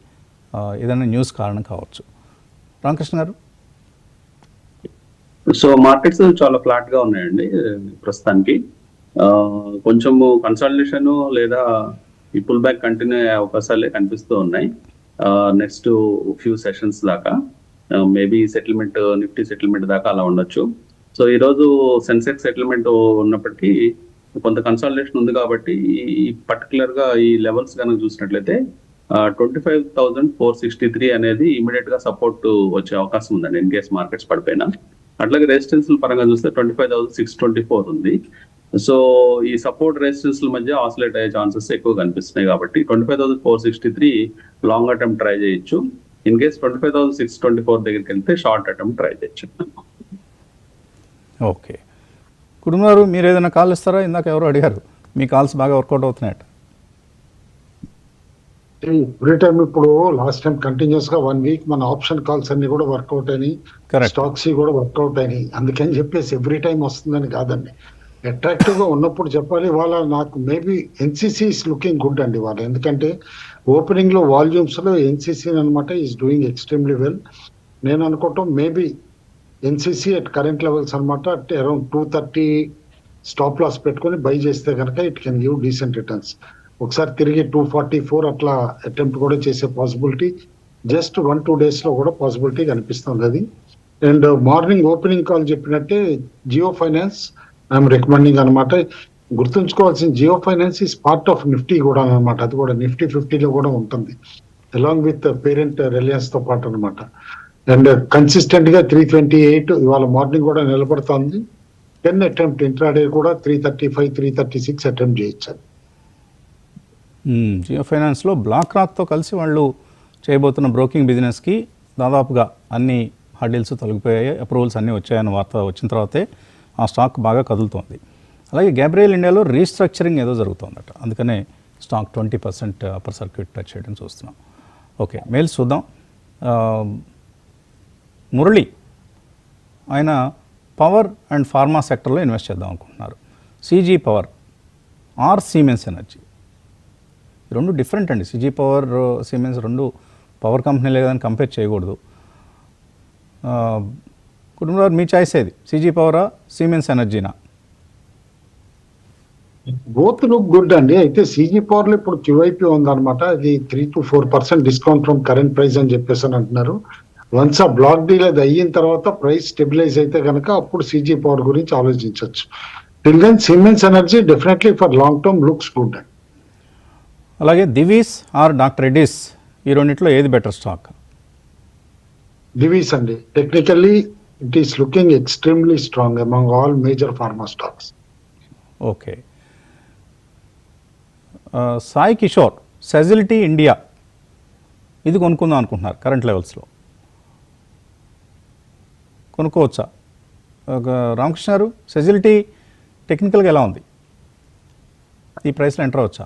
[SPEAKER 1] ఏదైనా న్యూస్ కారణం కావచ్చు. రామకృష్ణ గారు.
[SPEAKER 4] సో మార్కెట్స్ చాలా ఫ్లాట్ గా ఉన్నాయండి ప్రస్తుతానికి. కొంచెము కన్సల్టేషన్ లేదా ఈ పుల్ బ్యాక్ కంటిన్యూ అయ్యే అవకాశాలే కనిపిస్తూ ఉన్నాయి నెక్స్ట్ ఫ్యూ సెషన్స్ దాకా. మేబీ సెటిల్మెంట్, నిఫ్టీ సెటిల్మెంట్ దాకా అలా ఉండొచ్చు. సో ఈరోజు సెన్సెక్స్ సెటిల్మెంట్ ఉన్నప్పటికీ కొంత కన్సల్టేషన్ ఉంది కాబట్టి ఈ పర్టికులర్ గా ఈ లెవెల్స్ కనుక చూసినట్లయితే 25,463 అనేది ఇమీడియట్ గా సపోర్ట్ వచ్చే అవకాశం ఉందండి ఇన్ కేస్ మార్కెట్స్ పడిపోయినా. అట్లాగే రెసిస్టెన్స్ పరంగా చూస్తే 25,624 ఉంది. సో ఈ సపోర్ట్ రెసిస్టెన్స్ మధ్య ఆసిలేట్ అయ్యే ఛాన్సెస్ ఎక్కువ కనిపిస్తున్నాయి కాబట్టి 25,463 లాంగ్ అటెంప్ట్ ట్రై చేయొచ్చు. ఇన్ కేస్ 25,624 దగ్గరికి వెళ్తే షార్ట్ అటెంప్ట్ ట్రై చేయొచ్చు.
[SPEAKER 1] ఓకే, కుటుంబారు మీరు ఏదైనా కాల్ ఇస్తారా? ఇందాక ఎవరు అడిగారు, మీ కాల్స్ బాగా వర్కౌట్ అవుతున్నాయట.
[SPEAKER 2] ఎవ్రీ టైం ఇప్పుడు లాస్ట్ టైం కంటిన్యూస్ గా 1 week మన ఆప్షన్ కాల్స్ అన్ని కూడా వర్కౌట్ అయినాయి, స్టాక్స్ కూడా వర్కౌట్ అయినాయి. అందుకని చెప్పేసి ఎవ్రీ టైం వస్తుందని కాదండి, అట్రాక్టివ్ గా ఉన్నప్పుడు చెప్పాలి. వాళ్ళ నాకు maybe NCC is looking good అండి వాళ్ళు, ఎందుకంటే ఓపెనింగ్ లో వాల్యూమ్స్ లో ఎన్సీసీ అనమాట ఈస్ డూయింగ్ ఎక్స్ట్రీమ్లీ వెల్. నేను అనుకోవటం maybe NCC at current levels అనమాట అట్ అరౌండ్ 230 స్టాప్ లాస్ పెట్టుకొని బై చేస్తే కనుక it can give decent returns. ఒకసారి తిరిగి 244 అట్లా అటెంప్ట్ కూడా చేసే పాసిబిలిటీ జస్ట్ 1-2 days లో కూడా పాసిబిలిటీ కనిపిస్తుంది అది. అండ్ మార్నింగ్ ఓపెనింగ్ కాల్ చెప్పినట్టే జియో ఫైనాన్స్ ఐఎమ్ రికమెండింగ్ అనమాట. గుర్తుంచుకోవాల్సిన Jio finance is part of Nifty కూడా అనమాట, అది కూడా నిఫ్టీ 50లో కూడా ఉంటుంది అలాంగ్ విత్ పేరెంట్ రిలయన్స్ తో పాటు అనమాట. అండ్ కన్సిస్టెంట్ గా 328 ఇవాళ మార్నింగ్ కూడా నిలబడుతుంది. 10 అటెంప్ట్ ఇంట్రాడే కూడా 335, 336 అటెంప్ట్ చేయొచ్చు.
[SPEAKER 1] జియో ఫైనాన్స్లో బ్లాక్ రాక్తో కలిసి వాళ్ళు చేయబోతున్న బ్రోకింగ్ బిజినెస్కి దాదాపుగా అన్ని హర్డిల్స్ తొలగిపోయాయి, అప్రూవల్స్ అన్నీ వచ్చాయన్న వార్త వచ్చిన తర్వాతే ఆ స్టాక్ బాగా కదులుతోంది. అలాగే గ్యాబ్రియల్ ఇండియాలో రీస్ట్రక్చరింగ్ ఏదో జరుగుతుందట, అందుకనే స్టాక్ 20% అప్పర్ సర్క్యూట్ టచ్ చేయడం చూస్తున్నాం. ఓకే, మెయిల్స్ చూద్దాం. మురళి ఆయన పవర్ అండ్ ఫార్మా సెక్టర్లో ఇన్వెస్ట్ చేద్దాం అనుకుంటున్నారు. CG power or Siemens energy, రెండు డిఫరెంట్ అండి. సీజీ పవర్, సిమెన్స్ రెండు పవర్ కంపెనీలే కదని కంపేర్ చేయకూడదు. కుటుంబంలో మీ చాయిస్ ఏది, సీజీ పవరా సిమెన్స్ ఎనర్జీనా?
[SPEAKER 2] బోత్ లుక్ గుడ్ అండి. అయితే సీజీ పవర్ లో ఇప్పుడు క్యూఐపీ ఉందన్నమాట. అది 3 to 4% discount from current price అని చెప్పేసి అని అంటున్నారు. వన్స్ ఆ బ్లాక్ డీల్ అది అయిన తర్వాత ప్రైస్ స్టెబిలైజ్ అయితే కనుక అప్పుడు సీజీ పవర్ గురించి ఆలోచించవచ్చు. Till then Siemens energy definitely for long term looks good.
[SPEAKER 1] అలాగే దివీస్ ఆర్ డాక్టర్ రెడ్డిస్, ఈ రెండిట్లో ఏది బెటర్ స్టాక్?
[SPEAKER 2] దివీస్ అండి. Technically it is looking extremely strong among all major pharma stocks.
[SPEAKER 1] Okay. Sai Kishore, Sagility India, ఇది కొనుక్కుందాం అనుకుంటున్నారు కరెంట్ లెవెల్స్లో, కొనుక్కోవచ్చా? రామకృష్ణ గారు, సెజిలిటీ టెక్నికల్గా ఎలా ఉంది, ఈ ప్రైస్లో ఎంటర్ అవచ్చా?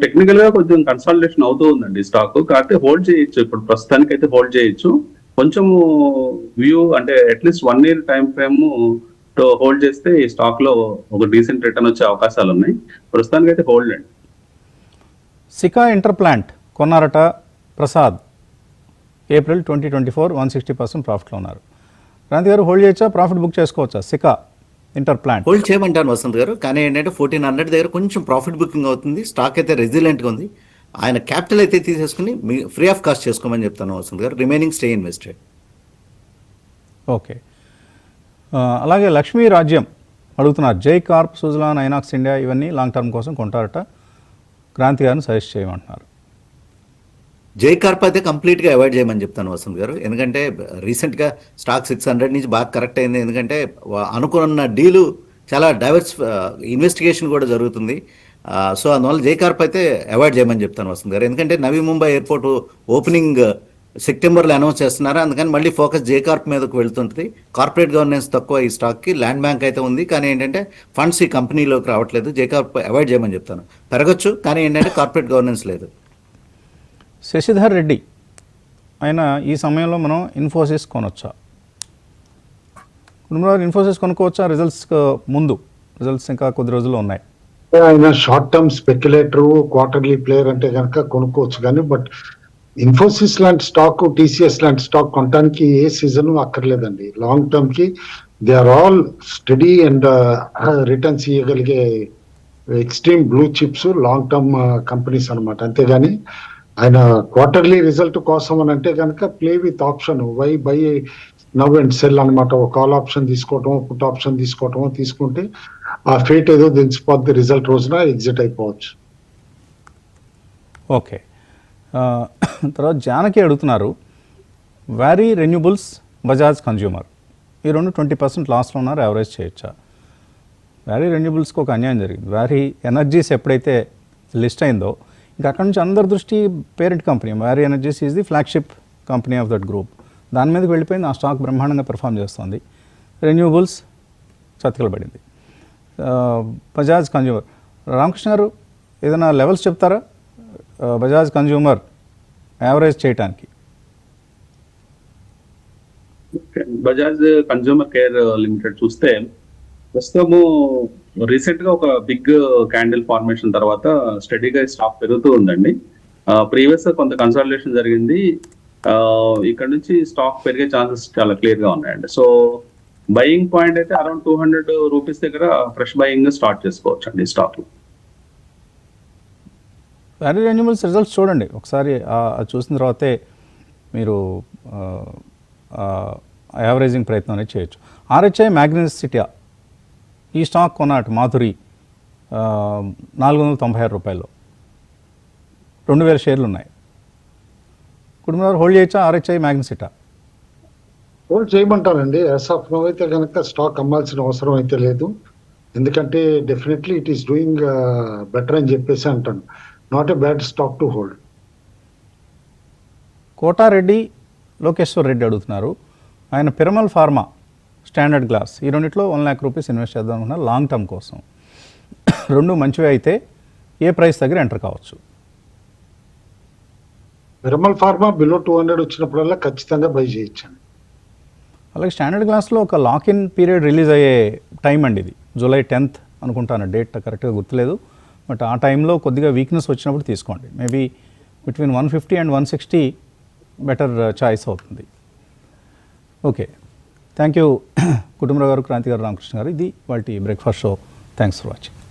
[SPEAKER 4] టెక్నికల్ గా కొంచెం కన్సల్టేషన్ అవుతూ ఉందండి స్టాక్, కాకపోతే హోల్డ్ చేయొచ్చు. ఇప్పుడు ప్రస్తుతానికి అయితే హోల్డ్ చేయొచ్చు. కొంచెం వ్యూ అంటే at least 1 year time frame hold చేస్తే ఈ స్టాక్ లో ఒక డీసెంట్ రిటర్న్ వచ్చే అవకాశాలు ఉన్నాయి. ప్రస్తుతానికి అయితే హోల్డ్ అండి.
[SPEAKER 1] సికా ఇంటర్ ప్లాంట్ కొన్నారట ప్రసాద్, ఏప్రిల్ 2024 160% ప్రాఫిట్లో ఉన్నారు. క్రాంతి గారు, హోల్డ్ చేయొచ్చా, ప్రాఫిట్ బుక్ చేసుకోవచ్చా సికా ఇంటర్ ప్లాంట్?
[SPEAKER 3] హోల్డ్ చేయమంటాను వసంత్ గారు, కానీ ఏంటంటే 1400 దగ్గర కొంచెం ప్రాఫిట్ బుకింగ్ అవుతుంది. స్టాక్ అయితే రెసిలెంట్గా ఉంది. ఆయన క్యాపిటల్ అయితే తీసేసుకుని ఫ్రీ ఆఫ్ కాస్ట్ చేసుకోమని చెప్తాను వసంత్ గారు. Remaining stay invested.
[SPEAKER 1] ఓకే. అలాగే లక్ష్మీ రాజ్యం అడుగుతున్నారు, జై కార్ప్, సుజలాన్, ఐనాక్స్ ఇండియా ఇవన్నీ లాంగ్ టర్మ్ కోసం కొంటారట. క్రాంతి గారిని సజెస్ట్ చేయమంటున్నారు.
[SPEAKER 3] జై కార్ప్ అయితే కంప్లీట్గా అవాయిడ్ చేయమని చెప్తాను వసంత్ గారు. ఎందుకంటే రీసెంట్గా స్టాక్ 600 నుంచి బాగా కరెక్ట్ అయింది. ఎందుకంటే అనుకున్న డీలు చాలా డైవర్స్ ఇన్వెస్టిగేషన్ కూడా జరుగుతుంది. సో అందువల్ల జై కార్ప్ అయితే అవాయిడ్ చేయమని చెప్తాను వసంత్ గారు. ఎందుకంటే నవీ ముంబై ఎయిర్పోర్ట్ ఓపెనింగ్ సెప్టెంబర్లో అనౌన్స్ చేస్తున్నారు. అందుకని మళ్ళీ ఫోకస్ జే కార్ప్ మీదకు వెళ్తుంటుంది. కార్పొరేట్ గవర్నెన్స్ తక్కువ ఈ స్టాక్కి. ల్యాండ్ బ్యాంక్ అయితే ఉంది, కానీ ఏంటంటే ఫండ్స్ ఈ కంపెనీలోకి రావట్లేదు. జే కార్ప్ అవాయిడ్ చేయమని చెప్తాను. పెరగచ్చు, కానీ ఏంటంటే కార్పొరేట్ గవర్నెన్స్ లేదు.
[SPEAKER 1] శశిధర్ రెడ్డి, ఆయన ఈ సమయంలో మనం ఇన్ఫోసిస్ కొనొచ్చా? ఇన్ఫోసిస్ కొనుక్కోవచ్చా రిజల్ట్స్ ముందు? రిజల్ట్స్ ఇంకా కొద్ది రోజుల్లో ఉన్నాయి.
[SPEAKER 2] ఆయన short term speculator, quarterly player అంటే కనుక కొనుక్కోవచ్చు. కానీ బట్ ఇన్ఫోసిస్ లాంటి స్టాక్, టీసీఎస్ లాంటి స్టాక్ కొనడానికి ఏ సీజన్ అక్కర్లేదండి. లాంగ్ టర్మ్ కి they are all steady and returns ఇవ్వగలిగే extreme blue chips long term companies అనమాట. అంతేగాని ఆయన క్వార్టర్లీ రిజల్ట్ కోసం అని అంటే కనుక play with option, why buy now and sell అనమాట. ఒక కాల్ ఆప్షన్ తీసుకోవటం, పుట్ ఆప్షన్ తీసుకోవటం తీసుకుంటే ఆ ఫేట్ ఏదో దించిపోద్ది, రిజల్ట్ రోజున ఎగ్జిట్ అయిపోవచ్చు.
[SPEAKER 1] ఓకే. తర్వాత జానకి అడుగుతున్నారు, వ్యారీ రెన్యూబుల్స్, బజాజ్ కన్జ్యూమర్, ఈ రెండు 20% లాస్లో ఉన్నారు, యావరేజ్ చేయొచ్చా? వ్యారీ రెన్యూబుల్స్కి ఒక అన్యాయం జరిగింది. వ్యారీ ఎనర్జీస్ ఎప్పుడైతే లిస్ట్ అయిందో ఇంకా అక్కడ నుంచి అందరి దృష్టి parent company Waaree energies is the flagship company of that group. దాని మీదకి వెళ్ళిపోయింది. ఆ స్టాక్ బ్రహ్మాండంగా పెర్ఫామ్ చేస్తుంది. రెన్యూబుల్స్ చతికిలబడింది. బజాజ్ కన్జ్యూమర్, రామకృష్ణ గారు ఏదైనా లెవెల్స్ చెప్తారా బజాజ్ కన్జ్యూమర్ యావరేజ్ చేయడానికి?
[SPEAKER 4] బజాజ్ కన్జ్యూమర్ కేర్ లిమిటెడ్ చూస్తే ప్రస్తుతము రీసెంట్ గా ఒక బిగ్ క్యాండిల్ ఫార్మేషన్ తర్వాత స్టడీగా స్టాక్ పెరుగుతూ ఉందండి. ప్రీవియస్ గా కొంత కన్సల్టేషన్ జరిగింది. ఇక్కడ నుంచి స్టాక్ పెరిగే ఛాన్సెస్ చాలా క్లియర్ గా ఉన్నాయండి. సో బయింగ్ పాయింట్ అయితే అరౌండ్ 200 రూపీస్ దగ్గర ఫ్రెష్ బయింగ్ స్టార్ట్ చేసుకోవచ్చు అండి స్టాక్ లో.
[SPEAKER 1] వ్యారీ రెన్యూబుల్స్ రిజల్ట్స్ చూడండి ఒకసారి, చూసిన తర్వాతే మీరు యావరేజింగ్ ప్రయత్నం అనేది చేయొచ్చు. ఆర్హెచ్ఐ మ్యాగ్నెసిటీ, ఈ స్టాక్ కొన్నాడు మాధురి 496 రూపాయలు, 2000 షేర్లు ఉన్నాయి. కుటుంబంలో హోల్డ్ చేయొచ్చా ఆర్హెచ్ఐ మ్యాగ్నెసిటీ?
[SPEAKER 2] హోల్డ్ చేయమంటానండి. యాజ్ ఆఫ్ నౌ అయితే కనుక స్టాక్ అమ్మాల్సిన అవసరం అయితే లేదు. ఎందుకంటే definitely it is doing better అని చెప్పేసి అంటాను. Not a bad stock to hold.
[SPEAKER 1] Kotareddy Lokeshwar Reddy అడుగుతున్నారు, ఆయన పిరమల్ ఫార్మా, స్టాండర్డ్ గ్లాస్, ఈ రెండిట్లో 1 lakh రూపీస్ ఇన్వెస్ట్ చేద్దాం అనుకున్నారు లాంగ్ టర్మ్ కోసం. రెండు మంచివి అయితే ఏ ప్రైస్ దగ్గర ఎంటర్ కావచ్చు?
[SPEAKER 2] పిరమల్ ఫార్మా బిలో 200 వచ్చినప్పుడల్లా ఖచ్చితంగా బై చేయొచ్చండి.
[SPEAKER 1] అలాగే స్టాండర్డ్ క్లాస్లో ఒక లాక్ ఇన్ పీరియడ్ రిలీజ్ అయ్యే టైం అండి ఇది. జూలై 10th అనుకుంటాను, డేట్ కరెక్ట్గా గుర్తులేదు. బట్ ఆ టైంలో కొద్దిగా వీక్నెస్ వచ్చినప్పుడు తీసుకోండి. Maybe between 150 and 160 better choice అవుతుంది. ఓకే, థ్యాంక్ యూ కుటుంబరావు గారు, క్రాంతి గారు, రామకృష్ణ గారు. ఇది వాటి breakfast show. Thanks for watching.